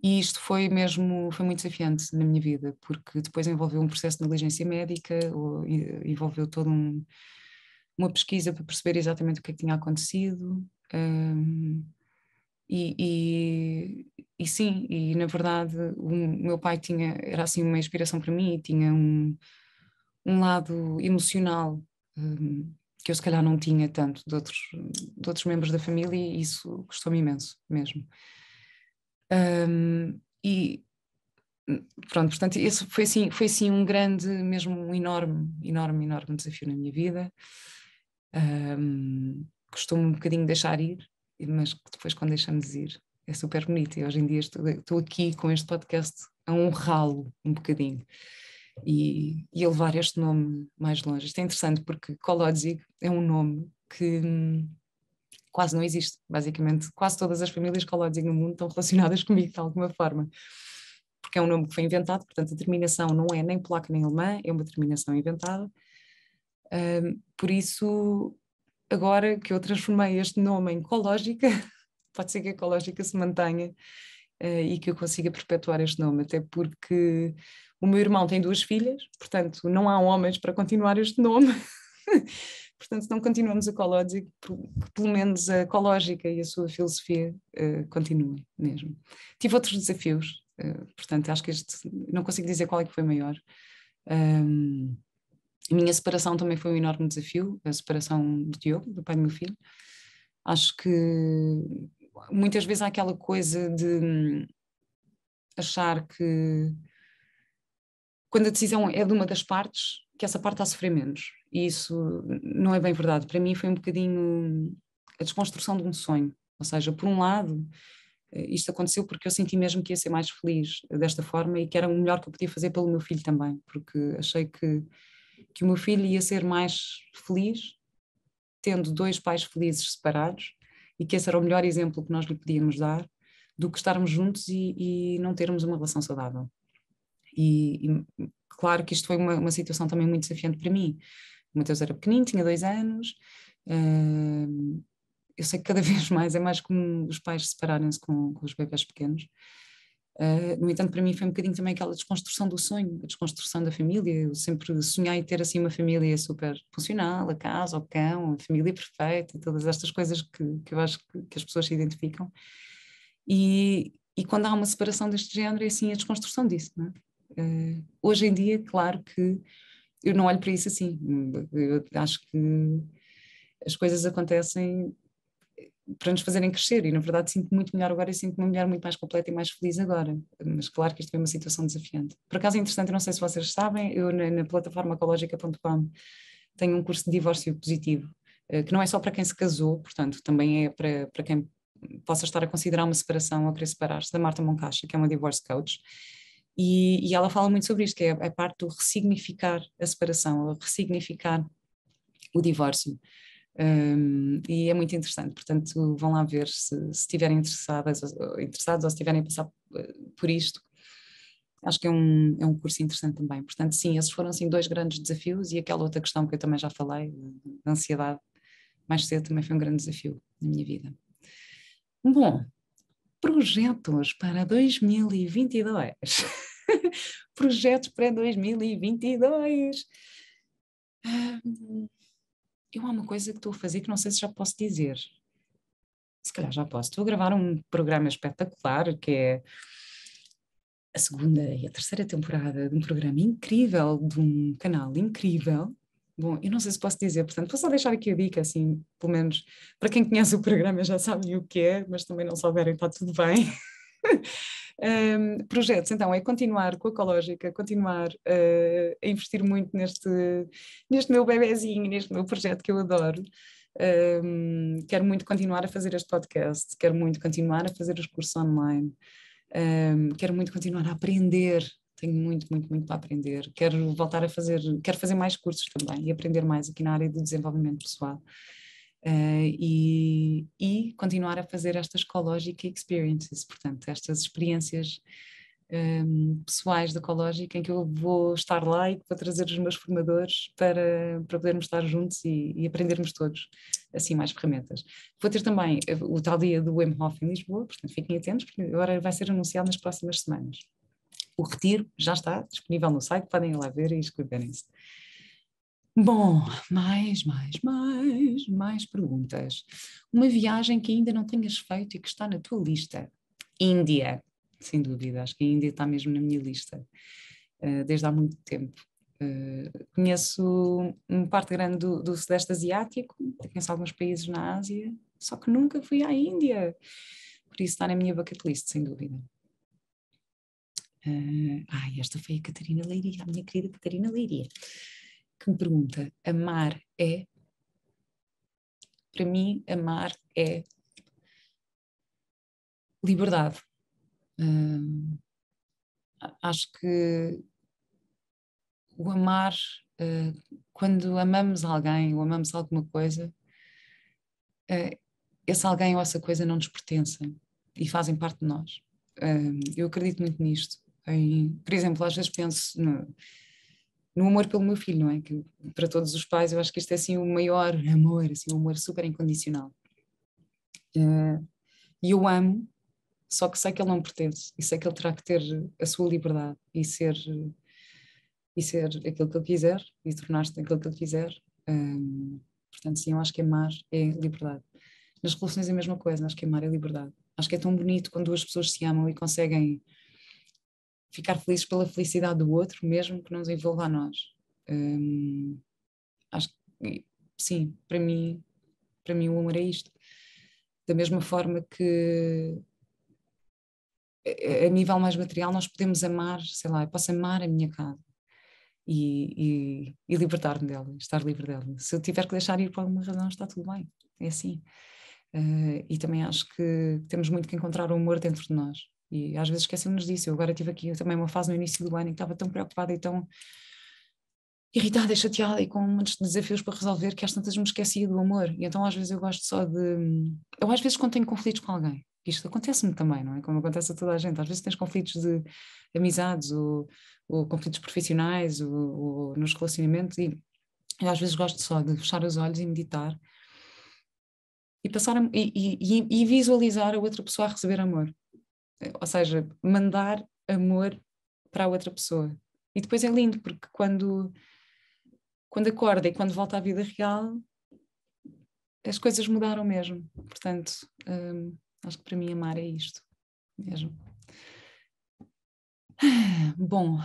E isto foi muito desafiante na minha vida, porque depois envolveu um processo de negligência médica, envolveu toda uma pesquisa para perceber exatamente o que é que tinha acontecido. E sim, e na verdade o meu pai era assim uma inspiração para mim, e tinha um lado emocional, que eu se calhar não tinha tanto de outros membros da família, e isso custou-me imenso mesmo. E pronto, portanto, esse foi assim um grande, mesmo um enorme, enorme, enorme desafio na minha vida. Costumo um bocadinho deixar ir, mas depois quando deixamos ir é super bonito, e hoje em dia estou aqui com este podcast a honrá-lo um bocadinho e a levar este nome mais longe. Isto é interessante porque Kolodzig é um nome que quase não existe. Basicamente, quase todas as famílias Kolodzig no mundo estão relacionadas comigo de alguma forma, porque é um nome que foi inventado, portanto a terminação não é nem polaca nem alemã, é uma terminação inventada. Por isso, agora que eu transformei este nome em Ecológica, pode ser que a Ecológica se mantenha e que eu consiga perpetuar este nome, até porque o meu irmão tem 2 filhas, portanto não há homens para continuar este nome. Portanto, não continuamos a Cológica, que pelo menos a Cológica e a sua filosofia continuem mesmo. Tive outros desafios, portanto, acho que este, não consigo dizer qual é que foi maior. A minha separação também foi um enorme desafio, a separação do Diogo, do pai do meu filho. Acho que muitas vezes há aquela coisa de achar que quando a decisão é de uma das partes, que essa parte está a sofrer menos. E isso não é bem verdade. Para mim foi um bocadinho a desconstrução de um sonho. Ou seja, por um lado, isto aconteceu porque eu senti mesmo que ia ser mais feliz desta forma e que era o melhor que eu podia fazer pelo meu filho também, porque achei que o meu filho ia ser mais feliz tendo dois pais felizes separados e que esse era o melhor exemplo que nós lhe podíamos dar do que estarmos juntos e não termos uma relação saudável. E claro que isto foi uma situação também muito desafiante para mim. O Mateus era pequenino, tinha 2 anos. Eu sei que cada vez mais é mais comum os pais separarem-se com os bebés pequenos. No entanto, para mim foi um bocadinho também aquela desconstrução do sonho, a desconstrução da família. Eu sempre sonhei ter assim uma família super funcional, a casa, o cão, a família perfeita, todas estas coisas que eu acho que as pessoas se identificam. E quando há uma separação deste género, é assim a desconstrução disso, não é? Hoje em dia, claro que eu não olho para isso assim. Eu acho que as coisas acontecem para nos fazerem crescer e na verdade sinto muito melhor agora e sinto uma mulher muito mais completa e mais feliz agora, mas claro que isto foi uma situação desafiante. Por acaso é interessante, eu não sei se vocês sabem, eu na plataforma ecológica.com tenho um curso de divórcio positivo, que não é só para quem se casou, portanto também é para quem possa estar a considerar uma separação ou querer separar-se, da Marta Moncacha, que é uma divorce coach, e ela fala muito sobre isto, que é a parte do ressignificar a separação, ressignificar o divórcio. E é muito interessante, portanto vão lá ver se estiverem interessados ou se estiverem a passar por isto. Acho que é um curso interessante também. Portanto, sim, esses foram assim 2 grandes desafios e aquela outra questão que eu também já falei, a ansiedade, mais cedo também foi um grande desafio na minha vida. Bom, projetos para 2022. Projetos para 2022. Eu há uma coisa que estou a fazer que não sei se já posso dizer. Se calhar já posso. Estou a gravar um programa espetacular que é a segunda e a terceira temporada de um programa incrível, de um canal incrível. Bom, eu não sei se posso dizer, portanto, vou só deixar aqui a dica, assim, pelo menos para quem conhece o programa já sabem o que é, mas também não souberem, está tudo bem. Projetos, então, é continuar com a Ecológica, continuar a investir muito neste meu bebezinho, neste meu projeto que eu adoro. Quero muito continuar a fazer este podcast, quero muito continuar a fazer os cursos online, quero muito continuar a aprender, tenho muito, muito, muito para aprender, quero voltar a fazer, quero fazer mais cursos também e aprender mais aqui na área do desenvolvimento pessoal. E continuar a fazer estas Ecologic Experiences, portanto, estas experiências pessoais da Ecologica em que eu vou estar lá e vou trazer os meus formadores para podermos estar juntos e aprendermos todos assim mais ferramentas. Vou ter também o tal dia do Wim Hof em Lisboa, portanto fiquem atentos porque agora vai ser anunciado nas próximas semanas. O retiro já está disponível no site, podem ir lá ver e inscreverem-se. Bom, mais perguntas. Uma viagem que ainda não tenhas feito e que está na tua lista? Índia, sem dúvida, acho que a Índia está mesmo na minha lista, desde há muito tempo. Conheço uma parte grande do Sudeste Asiático, conheço alguns países na Ásia, só que nunca fui à Índia, por isso está na minha bucket list, sem dúvida. Esta foi a Catarina Leiria, a minha querida Catarina Leiria, que me pergunta: amar é? Para mim, amar é liberdade. Acho que o amar, quando amamos alguém ou amamos alguma coisa, esse alguém ou essa coisa não nos pertencem e fazem parte de nós. Eu acredito muito nisto. Por exemplo, às vezes penso no amor pelo meu filho, não é? Que para todos os pais eu acho que este é assim o maior amor, assim, um amor super incondicional. E eu amo, só que sei que ele não me pertence e sei que ele terá que ter a sua liberdade e ser aquilo que ele quiser e tornar-se aquilo que ele quiser. Portanto, sim, eu acho que amar é liberdade. Nas relações é a mesma coisa, acho que amar é liberdade. Acho que é tão bonito quando duas pessoas se amam e conseguem ficar felizes pela felicidade do outro, mesmo que não nos envolva a nós. Hum, acho que, sim, para mim o amor é isto. Da mesma forma que a nível mais material nós podemos amar, sei lá, eu posso amar a minha casa e libertar-me dela, estar livre dela. Se eu tiver que deixar ir por alguma razão, está tudo bem, é assim. E também acho que temos muito que encontrar o amor dentro de nós. E às vezes esquecemos disso. Eu agora tive aqui também uma fase no início do ano em que estava tão preocupada e tão irritada e chateada e com muitos desafios para resolver que às tantas me esquecia do amor. E então às vezes eu gosto só de... Eu às vezes quando tenho conflitos com alguém, isto acontece-me também, não é? Como acontece a toda a gente. Às vezes tens conflitos de amizades ou conflitos profissionais ou nos relacionamentos e eu às vezes gosto só de fechar os olhos e meditar e passar e visualizar a outra pessoa a receber amor. Ou seja, mandar amor para a outra pessoa. E depois é lindo, porque quando acorda e quando volta à vida real, as coisas mudaram mesmo. Portanto, acho que para mim amar é isto mesmo. Bom,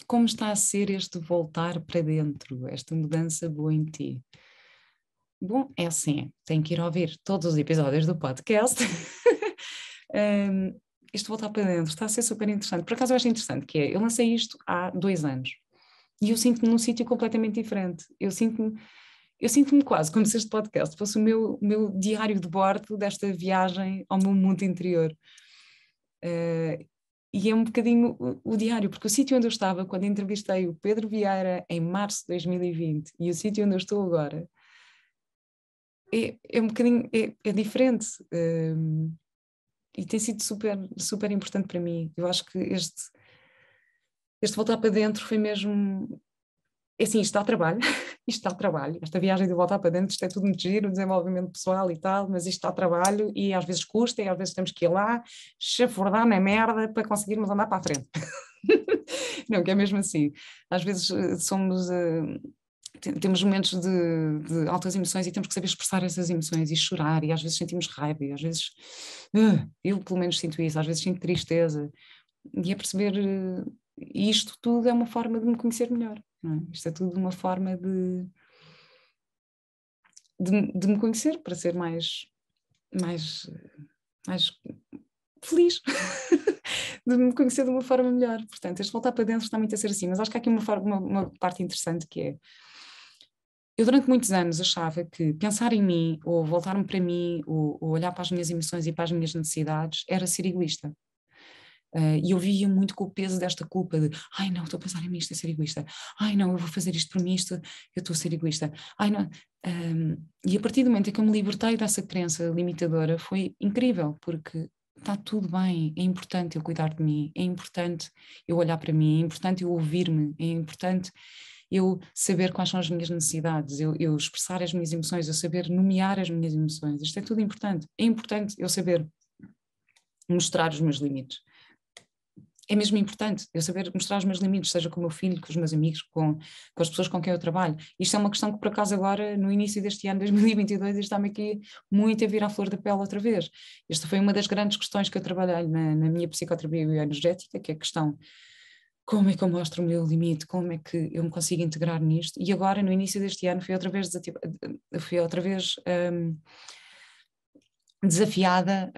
como está a ser este voltar para dentro, esta mudança boa em ti? Bom, é assim, tenho que ir ouvir todos os episódios do podcast. Isto voltar para dentro está a ser super interessante. Por acaso eu acho interessante que é, eu lancei isto há 2 anos e eu sinto-me num sítio completamente diferente. Eu sinto-me quase como se este podcast fosse o meu diário de bordo desta viagem ao meu mundo interior. E é um bocadinho o diário, porque o sítio onde eu estava quando entrevistei o Pedro Vieira em março de 2020 e o sítio onde eu estou agora é um bocadinho é diferente. E tem sido super, super importante para mim. Eu acho que este voltar para dentro foi mesmo. É assim, isto dá trabalho, isto dá trabalho. Esta viagem de voltar para dentro, isto é tudo muito giro, desenvolvimento pessoal e tal, mas isto dá trabalho e às vezes custa e às vezes temos que ir lá, chafurdar na merda para conseguirmos andar para a frente. Não, que é mesmo assim. Às vezes somos. Temos momentos de altas emoções e temos que saber expressar essas emoções e chorar, e às vezes sentimos raiva, e às vezes, eu pelo menos sinto isso, às vezes sinto tristeza, e é perceber, isto tudo é uma forma de me conhecer melhor, não é? Isto é tudo uma forma de me conhecer para ser mais, mais feliz, de me conhecer de uma forma melhor. Portanto, este voltar para dentro está muito a ser assim, mas acho que há aqui uma parte interessante que é. Eu durante muitos anos achava que pensar em mim, ou voltar-me para mim, ou olhar para as minhas emoções e para as minhas necessidades era ser egoísta. E eu via muito com o peso desta culpa de ai não, estou a pensar em mim, isto é ser egoísta. Ai não, eu vou fazer isto por mim, isto, eu estou a ser egoísta. Ai não. E a partir do momento em que eu me libertei dessa crença limitadora foi incrível, porque está tudo bem, é importante eu cuidar de mim, é importante eu olhar para mim, é importante eu ouvir-me, é importante eu saber quais são as minhas necessidades, eu expressar as minhas emoções, eu saber nomear as minhas emoções, isto é tudo importante. É importante eu saber mostrar os meus limites. É mesmo importante eu saber mostrar os meus limites, seja com o meu filho, com os meus amigos, com as pessoas com quem eu trabalho. Isto é uma questão que, por acaso, agora, no início deste ano, 2022, está-me aqui muito a vir à flor da pele outra vez. Esta foi uma das grandes questões que eu trabalhei na minha psicoterapia bioenergética, que é a questão: como é que eu mostro o meu limite, como é que eu me consigo integrar nisto? E agora, no início deste ano, fui outra vez desafiada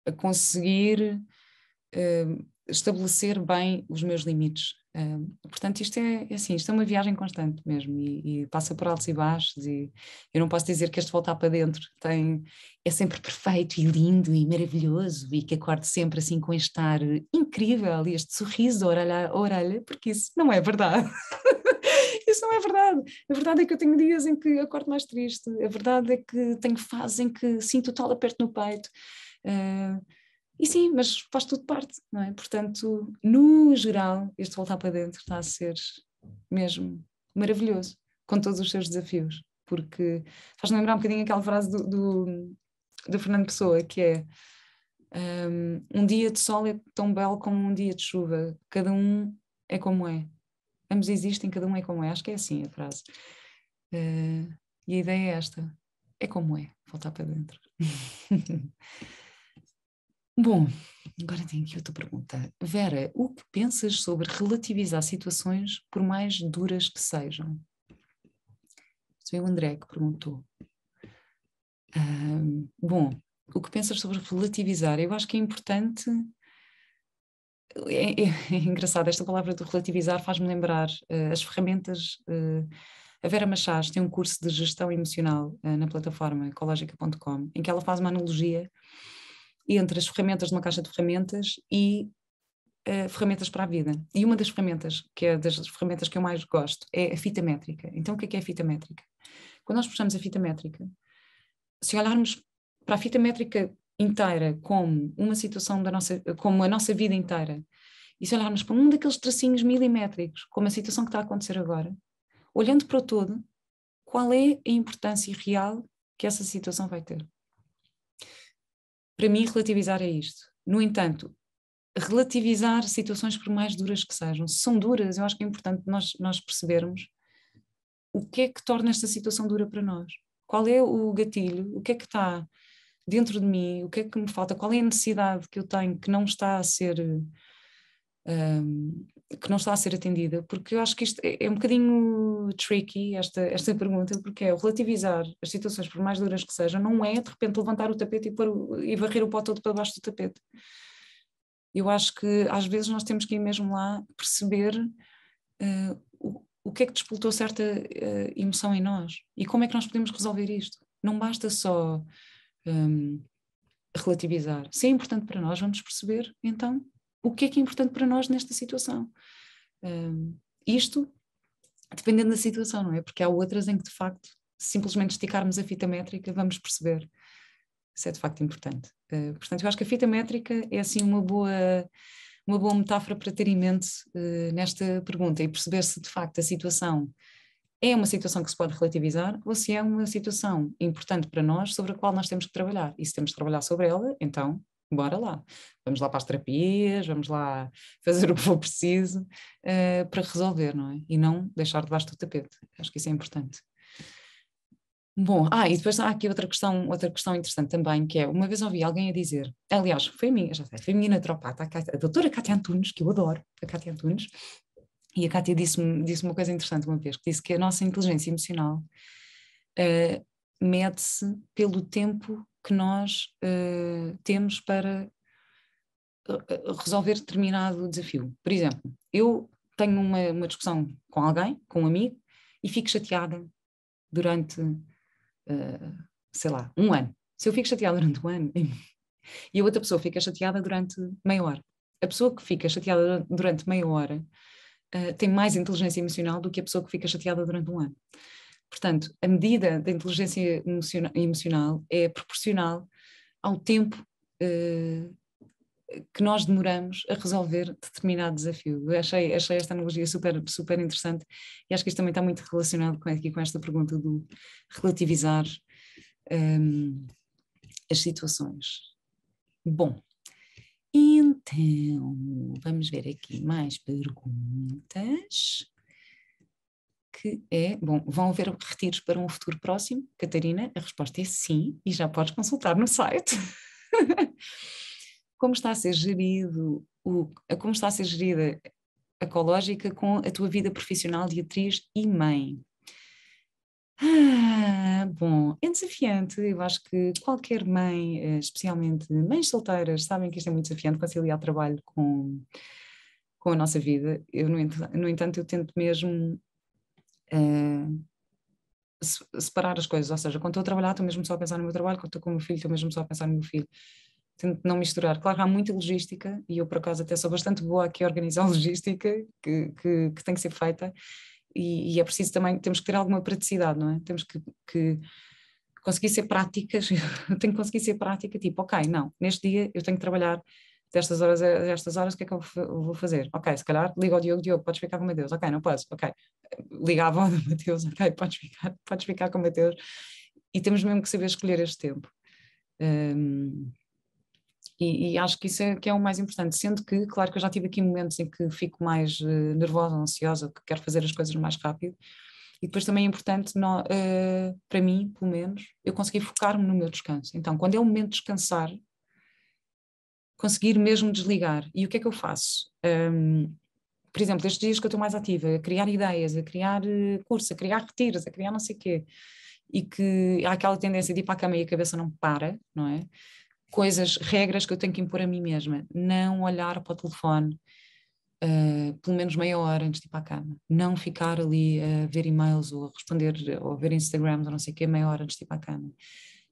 a conseguir estabelecer bem os meus limites. Portanto, isto é assim, isto é uma viagem constante mesmo e passa por altos e baixos e eu não posso dizer que este voltar para dentro é sempre perfeito e lindo e maravilhoso e que acordo sempre assim com este ar incrível e este sorriso de orelha a orelha, porque isso não é verdade. Isso não é verdade. A verdade é que eu tenho dias em que acordo mais triste. A verdade é que tenho fases em que sinto o tal aperto no peito. E sim, mas faz tudo parte, não é? Portanto, no geral, este voltar para dentro está a ser mesmo maravilhoso, com todos os seus desafios, porque faz-me lembrar um bocadinho aquela frase do Fernando Pessoa, que é um dia de sol é tão belo como um dia de chuva, cada um é como é. Ambos existem, cada um é como é. Acho que é assim a frase. E a ideia é esta. É como é, voltar para dentro. Bom, agora tenho aqui outra pergunta. Vera, o que pensas sobre relativizar situações por mais duras que sejam? Foi o André que perguntou. Bom, o que pensas sobre relativizar? Eu acho que é importante. É engraçado, esta palavra do relativizar faz-me lembrar as ferramentas. A Vera Machás tem um curso de gestão emocional na plataforma ecológica.com, em que ela faz uma analogia entre as ferramentas de uma caixa de ferramentas e ferramentas para a vida. E uma das ferramentas, que é das ferramentas que eu mais gosto, é a fita métrica. Então, o que é a fita métrica? Quando nós puxamos a fita métrica, se olharmos para a fita métrica inteira como uma situação como a nossa vida inteira, e se olharmos para um daqueles tracinhos milimétricos, como a situação que está a acontecer agora, olhando para o todo, qual é a importância real que essa situação vai ter? Para mim, relativizar é isto. No entanto, relativizar situações por mais duras que sejam. Se são duras, eu acho que é importante nós percebermos o que é que torna esta situação dura para nós. Qual é o gatilho, o que é que está dentro de mim, o que é que me falta, qual é a necessidade que eu tenho que não está a ser atendida, porque eu acho que isto é um bocadinho tricky, esta pergunta, porque é relativizar as situações por mais duras que sejam, não é de repente levantar o tapete e varrer o pó todo para baixo do tapete. Eu acho que às vezes nós temos que ir mesmo lá perceber o que é que despoltou certa emoção em nós e como é que nós podemos resolver isto. Não basta só relativizar. Se é importante para nós, vamos perceber então o que é importante para nós nesta situação. Isto dependendo da situação, não é? Porque há outras em que de facto simplesmente esticarmos a fita métrica vamos perceber se é de facto importante. Portanto, eu acho que a fita métrica é assim uma boa metáfora para ter em mente nesta pergunta e perceber se de facto a situação é uma situação que se pode relativizar ou se é uma situação importante para nós sobre a qual nós temos que trabalhar. E se temos que trabalhar sobre ela, então bora lá. Vamos lá para as terapias, vamos lá fazer o que for preciso para resolver, não é? E não deixar debaixo do tapete. Acho que isso é importante. Bom, e depois há aqui outra questão interessante também, que é, uma vez ouvi alguém a dizer, aliás, foi a minha, já sei, foi a minha naturopata, a doutora Cátia Antunes, que eu adoro, a Cátia Antunes, e a Cátia disse-me uma coisa interessante uma vez, que disse que a nossa inteligência emocional mede-se pelo tempo que nós temos para resolver determinado desafio. Por exemplo, eu tenho uma discussão com alguém, com um amigo, e fico chateada durante... sei lá, um ano. Se eu fico chateada durante um ano e a outra pessoa fica chateada durante meia hora, a pessoa que fica chateada durante meia hora tem mais inteligência emocional do que a pessoa que fica chateada durante um ano. Portanto, a medida da inteligência emocional é proporcional ao tempo que nós demoramos a resolver determinado desafio. Eu achei esta analogia super, super interessante e acho que isto também está muito relacionado com esta pergunta do relativizar as situações. Bom, então, vamos ver aqui mais perguntas. Que é, bom, vão haver retiros para um futuro próximo? Catarina, a resposta é sim, e já podes consultar no site. Como está a ser gerida a ecológica com a tua vida profissional de atriz e mãe? Bom, é desafiante. Eu acho que qualquer mãe, especialmente mães solteiras, sabem que isto é muito desafiante conciliar trabalho com a nossa vida. Eu, no entanto, eu tento mesmo separar as coisas, ou seja, quando estou a trabalhar estou mesmo só a pensar no meu trabalho, quando estou com o meu filho estou mesmo só a pensar no meu filho. Tento não misturar. Claro que há muita logística e eu por acaso até sou bastante boa aqui a organizar a logística que tem que ser feita e é preciso também, temos que ter alguma praticidade, não é? Temos que conseguir ser práticas, eu tenho que conseguir ser prática, tipo, ok, não, neste dia eu tenho que trabalhar destas horas a estas horas, o que é que eu vou fazer? Ok, se calhar liga ao Diogo, podes ficar com o Mateus, ok, não podes, ok, liga à avó do Mateus, ok, podes ficar com o Mateus, e temos mesmo que saber escolher este tempo. E acho que isso é que é o mais importante, sendo que, claro que eu já tive aqui momentos em que fico mais nervosa, ansiosa, que quero fazer as coisas mais rápido, e depois também é importante, para mim, pelo menos, eu conseguir focar-me no meu descanso. Então, quando é o momento de descansar, conseguir mesmo desligar. E o que é que eu faço? Por exemplo, estes dias que eu estou mais ativa, a criar ideias, a criar cursos, a criar retiros, a criar não sei o quê, e que há aquela tendência de ir para a cama e a cabeça não para, não é? Coisas, regras que eu tenho que impor a mim mesma. Não olhar para o telefone pelo menos meia hora antes de ir para a cama. Não ficar ali a ver e-mails ou a responder ou a ver Instagrams ou não sei o quê, meia hora antes de ir para a cama.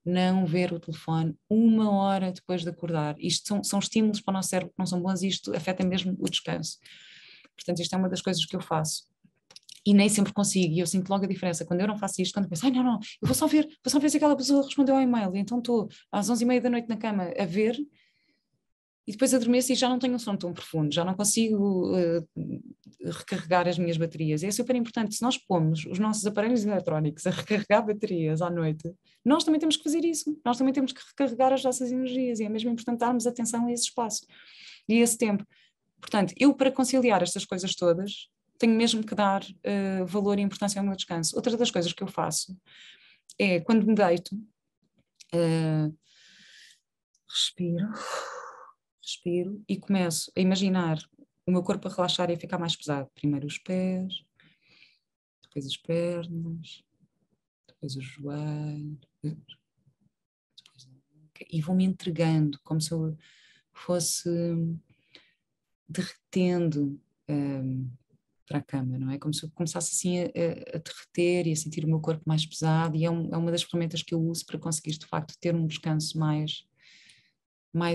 Não ver o telefone uma hora depois de acordar. Isto são estímulos para o nosso cérebro que não são bons e isto afeta mesmo o descanso. Portanto, isto é uma das coisas que eu faço. E nem sempre consigo, e eu sinto logo a diferença quando eu não faço isto, quando eu penso, não, eu vou só ver se aquela pessoa respondeu ao e-mail, e então estou às 11h30 da noite na cama a ver, e depois adormeço e já não tenho um sono tão profundo, já não consigo recarregar as minhas baterias. E é super importante, se nós pomos os nossos aparelhos eletrónicos a recarregar baterias à noite, nós também temos que fazer isso, nós também temos que recarregar as nossas energias, e é mesmo importante darmos atenção a esse espaço e a esse tempo. Portanto, eu para conciliar estas coisas todas, tenho mesmo que dar valor e importância ao meu descanso. Outra das coisas que eu faço é, quando me deito, respiro, respiro e começo a imaginar o meu corpo a relaxar e a ficar mais pesado. Primeiro os pés, depois as pernas, depois os joelhos, depois a boca, e vou-me entregando, como se eu fosse derretendo para a cama, não é? Como se eu começasse assim a derreter e a sentir o meu corpo mais pesado, e é uma das ferramentas que eu uso para conseguir de facto ter um descanso mais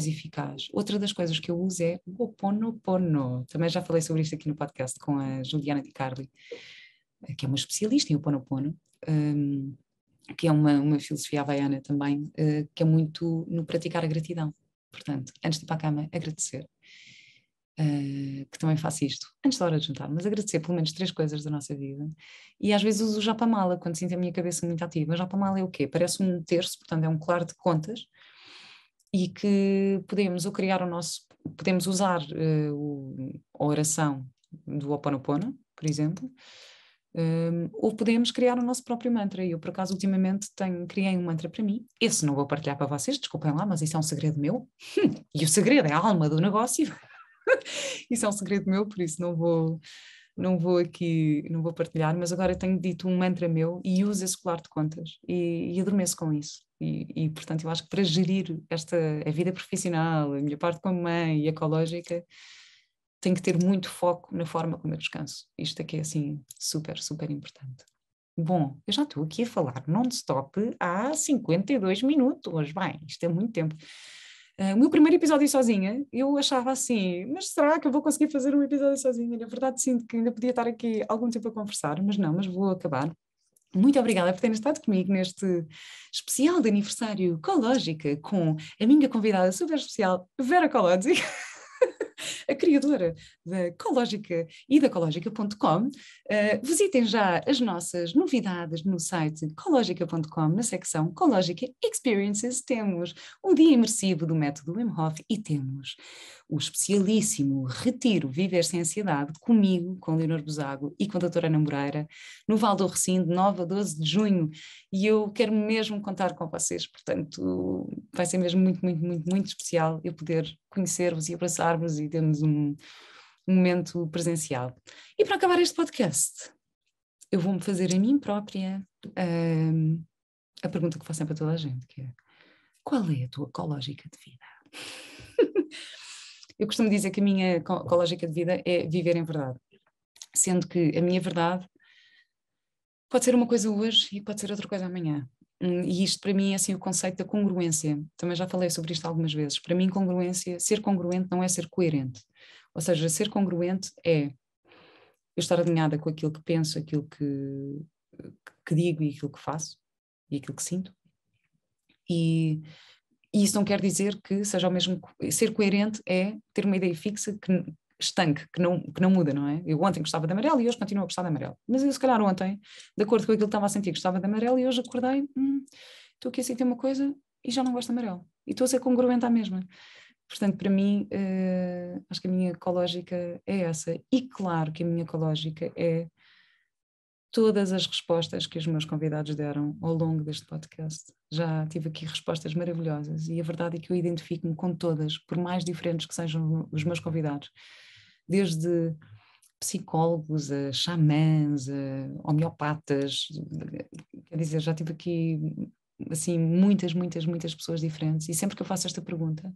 eficaz. Outra das coisas que eu uso é o Ho'oponopono. Também já falei sobre isto aqui no podcast com a Juliana Di Carli, que é uma especialista em Ho'oponopono, que é uma filosofia havaiana também, que é muito no praticar a gratidão. Portanto, antes de ir para a cama, agradecer. Que também faço isto antes da hora de jantar, mas agradecer pelo menos 3 coisas da nossa vida. E às vezes uso o Japamala quando sinto a minha cabeça muito ativa. O Japamala é o quê? Parece um terço, portanto é um colar de contas, e que podemos usar a oração do Ho Oponopono, por exemplo, ou podemos criar o nosso próprio mantra. E eu, por acaso, ultimamente criei um mantra para mim. Esse não vou partilhar para vocês, desculpem lá, mas isso é um segredo meu. E o segredo é a alma do negócio. Isso é um segredo meu, por isso não vou partilhar, mas agora tenho dito um mantra meu e uso esse colar de contas e adormeço com isso. Portanto, eu acho que para gerir a vida profissional, a minha parte como mãe e ecológica, tenho que ter muito foco na forma como eu descanso. Isto aqui é assim super, super importante. Bom, eu já estou aqui a falar non-stop há 52 minutos. Bem, isto é muito tempo. O meu primeiro episódio sozinha, eu achava assim, mas será que eu vou conseguir fazer um episódio sozinha? Na verdade, sinto que ainda podia estar aqui algum tempo a conversar, mas não, mas vou acabar. Muito obrigada por terem estado comigo neste especial de aniversário Ecológica com a minha convidada super especial, Vera Colodzi, a criadora da Ecológica e da Ecológica.com. Visitem já as nossas novidades no site ecológica.com, na secção Ecológica Experiences. Temos o dia imersivo do método Wim Hof e temos o especialíssimo Retiro Viver Sem Ansiedade comigo, com Leonor Busago e com a doutora Ana Moreira, no Val do Recim, de 9 a 12 de junho. E eu quero mesmo contar com vocês, portanto, vai ser mesmo muito, muito, muito, muito especial eu poder conhecer-vos e abraçar-vos e termos um momento presencial. E para acabar este podcast, eu vou-me fazer a mim própria a pergunta que faço sempre a toda a gente, que é: qual é a tua ecológica de vida? Eu costumo dizer que a minha ecológica de vida é viver em verdade, sendo que a minha verdade pode ser uma coisa hoje e pode ser outra coisa amanhã. E isto para mim é assim o conceito da congruência. Também já falei sobre isto algumas vezes. Para mim, ser congruente não é ser coerente. Ou seja, ser congruente é eu estar alinhada com aquilo que penso, aquilo que digo e aquilo que faço e aquilo que sinto. E isso não quer dizer que seja o mesmo. Ser coerente é ter uma ideia fixa estanque, que não muda, não é? Eu ontem gostava de amarelo e hoje continuo a gostar de amarelo. Mas eu, se calhar, ontem, de acordo com aquilo que estava a sentir, gostava de amarelo e hoje acordei, estou aqui a sentir uma coisa e já não gosto de amarelo. E estou a ser congruente à mesma. Portanto, para mim, acho que a minha ecológica é essa. E claro que a minha ecológica é todas as respostas que os meus convidados deram ao longo deste podcast. Já tive aqui respostas maravilhosas e a verdade é que eu identifico-me com todas, por mais diferentes que sejam os meus convidados. Desde psicólogos, a xamãs, a homeopatas, quer dizer, já tive aqui assim muitas, muitas, muitas pessoas diferentes e sempre que eu faço esta pergunta,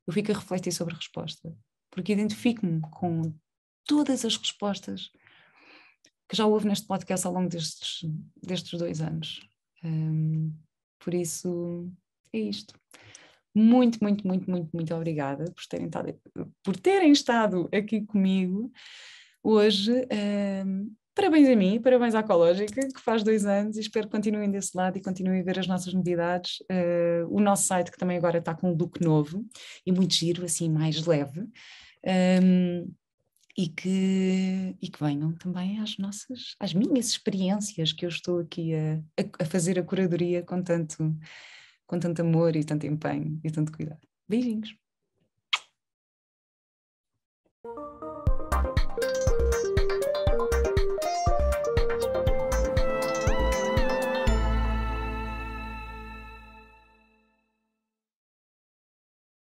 eu fico a refletir sobre a resposta, porque identifico-me com todas as respostas que já houve neste podcast ao longo destes 2 anos. Por isso, é isto. Muito, muito, muito, muito, muito obrigada por terem estado aqui comigo hoje. Parabéns a mim, parabéns à Ecológica, que faz 2 anos, e espero que continuem desse lado e continuem a ver as nossas novidades. O nosso site, que também agora está com um look novo e muito giro, assim, mais leve. E que venham também às minhas experiências, que eu estou aqui a fazer a curadoria com tanto amor e tanto empenho e tanto cuidado. Beijinhos!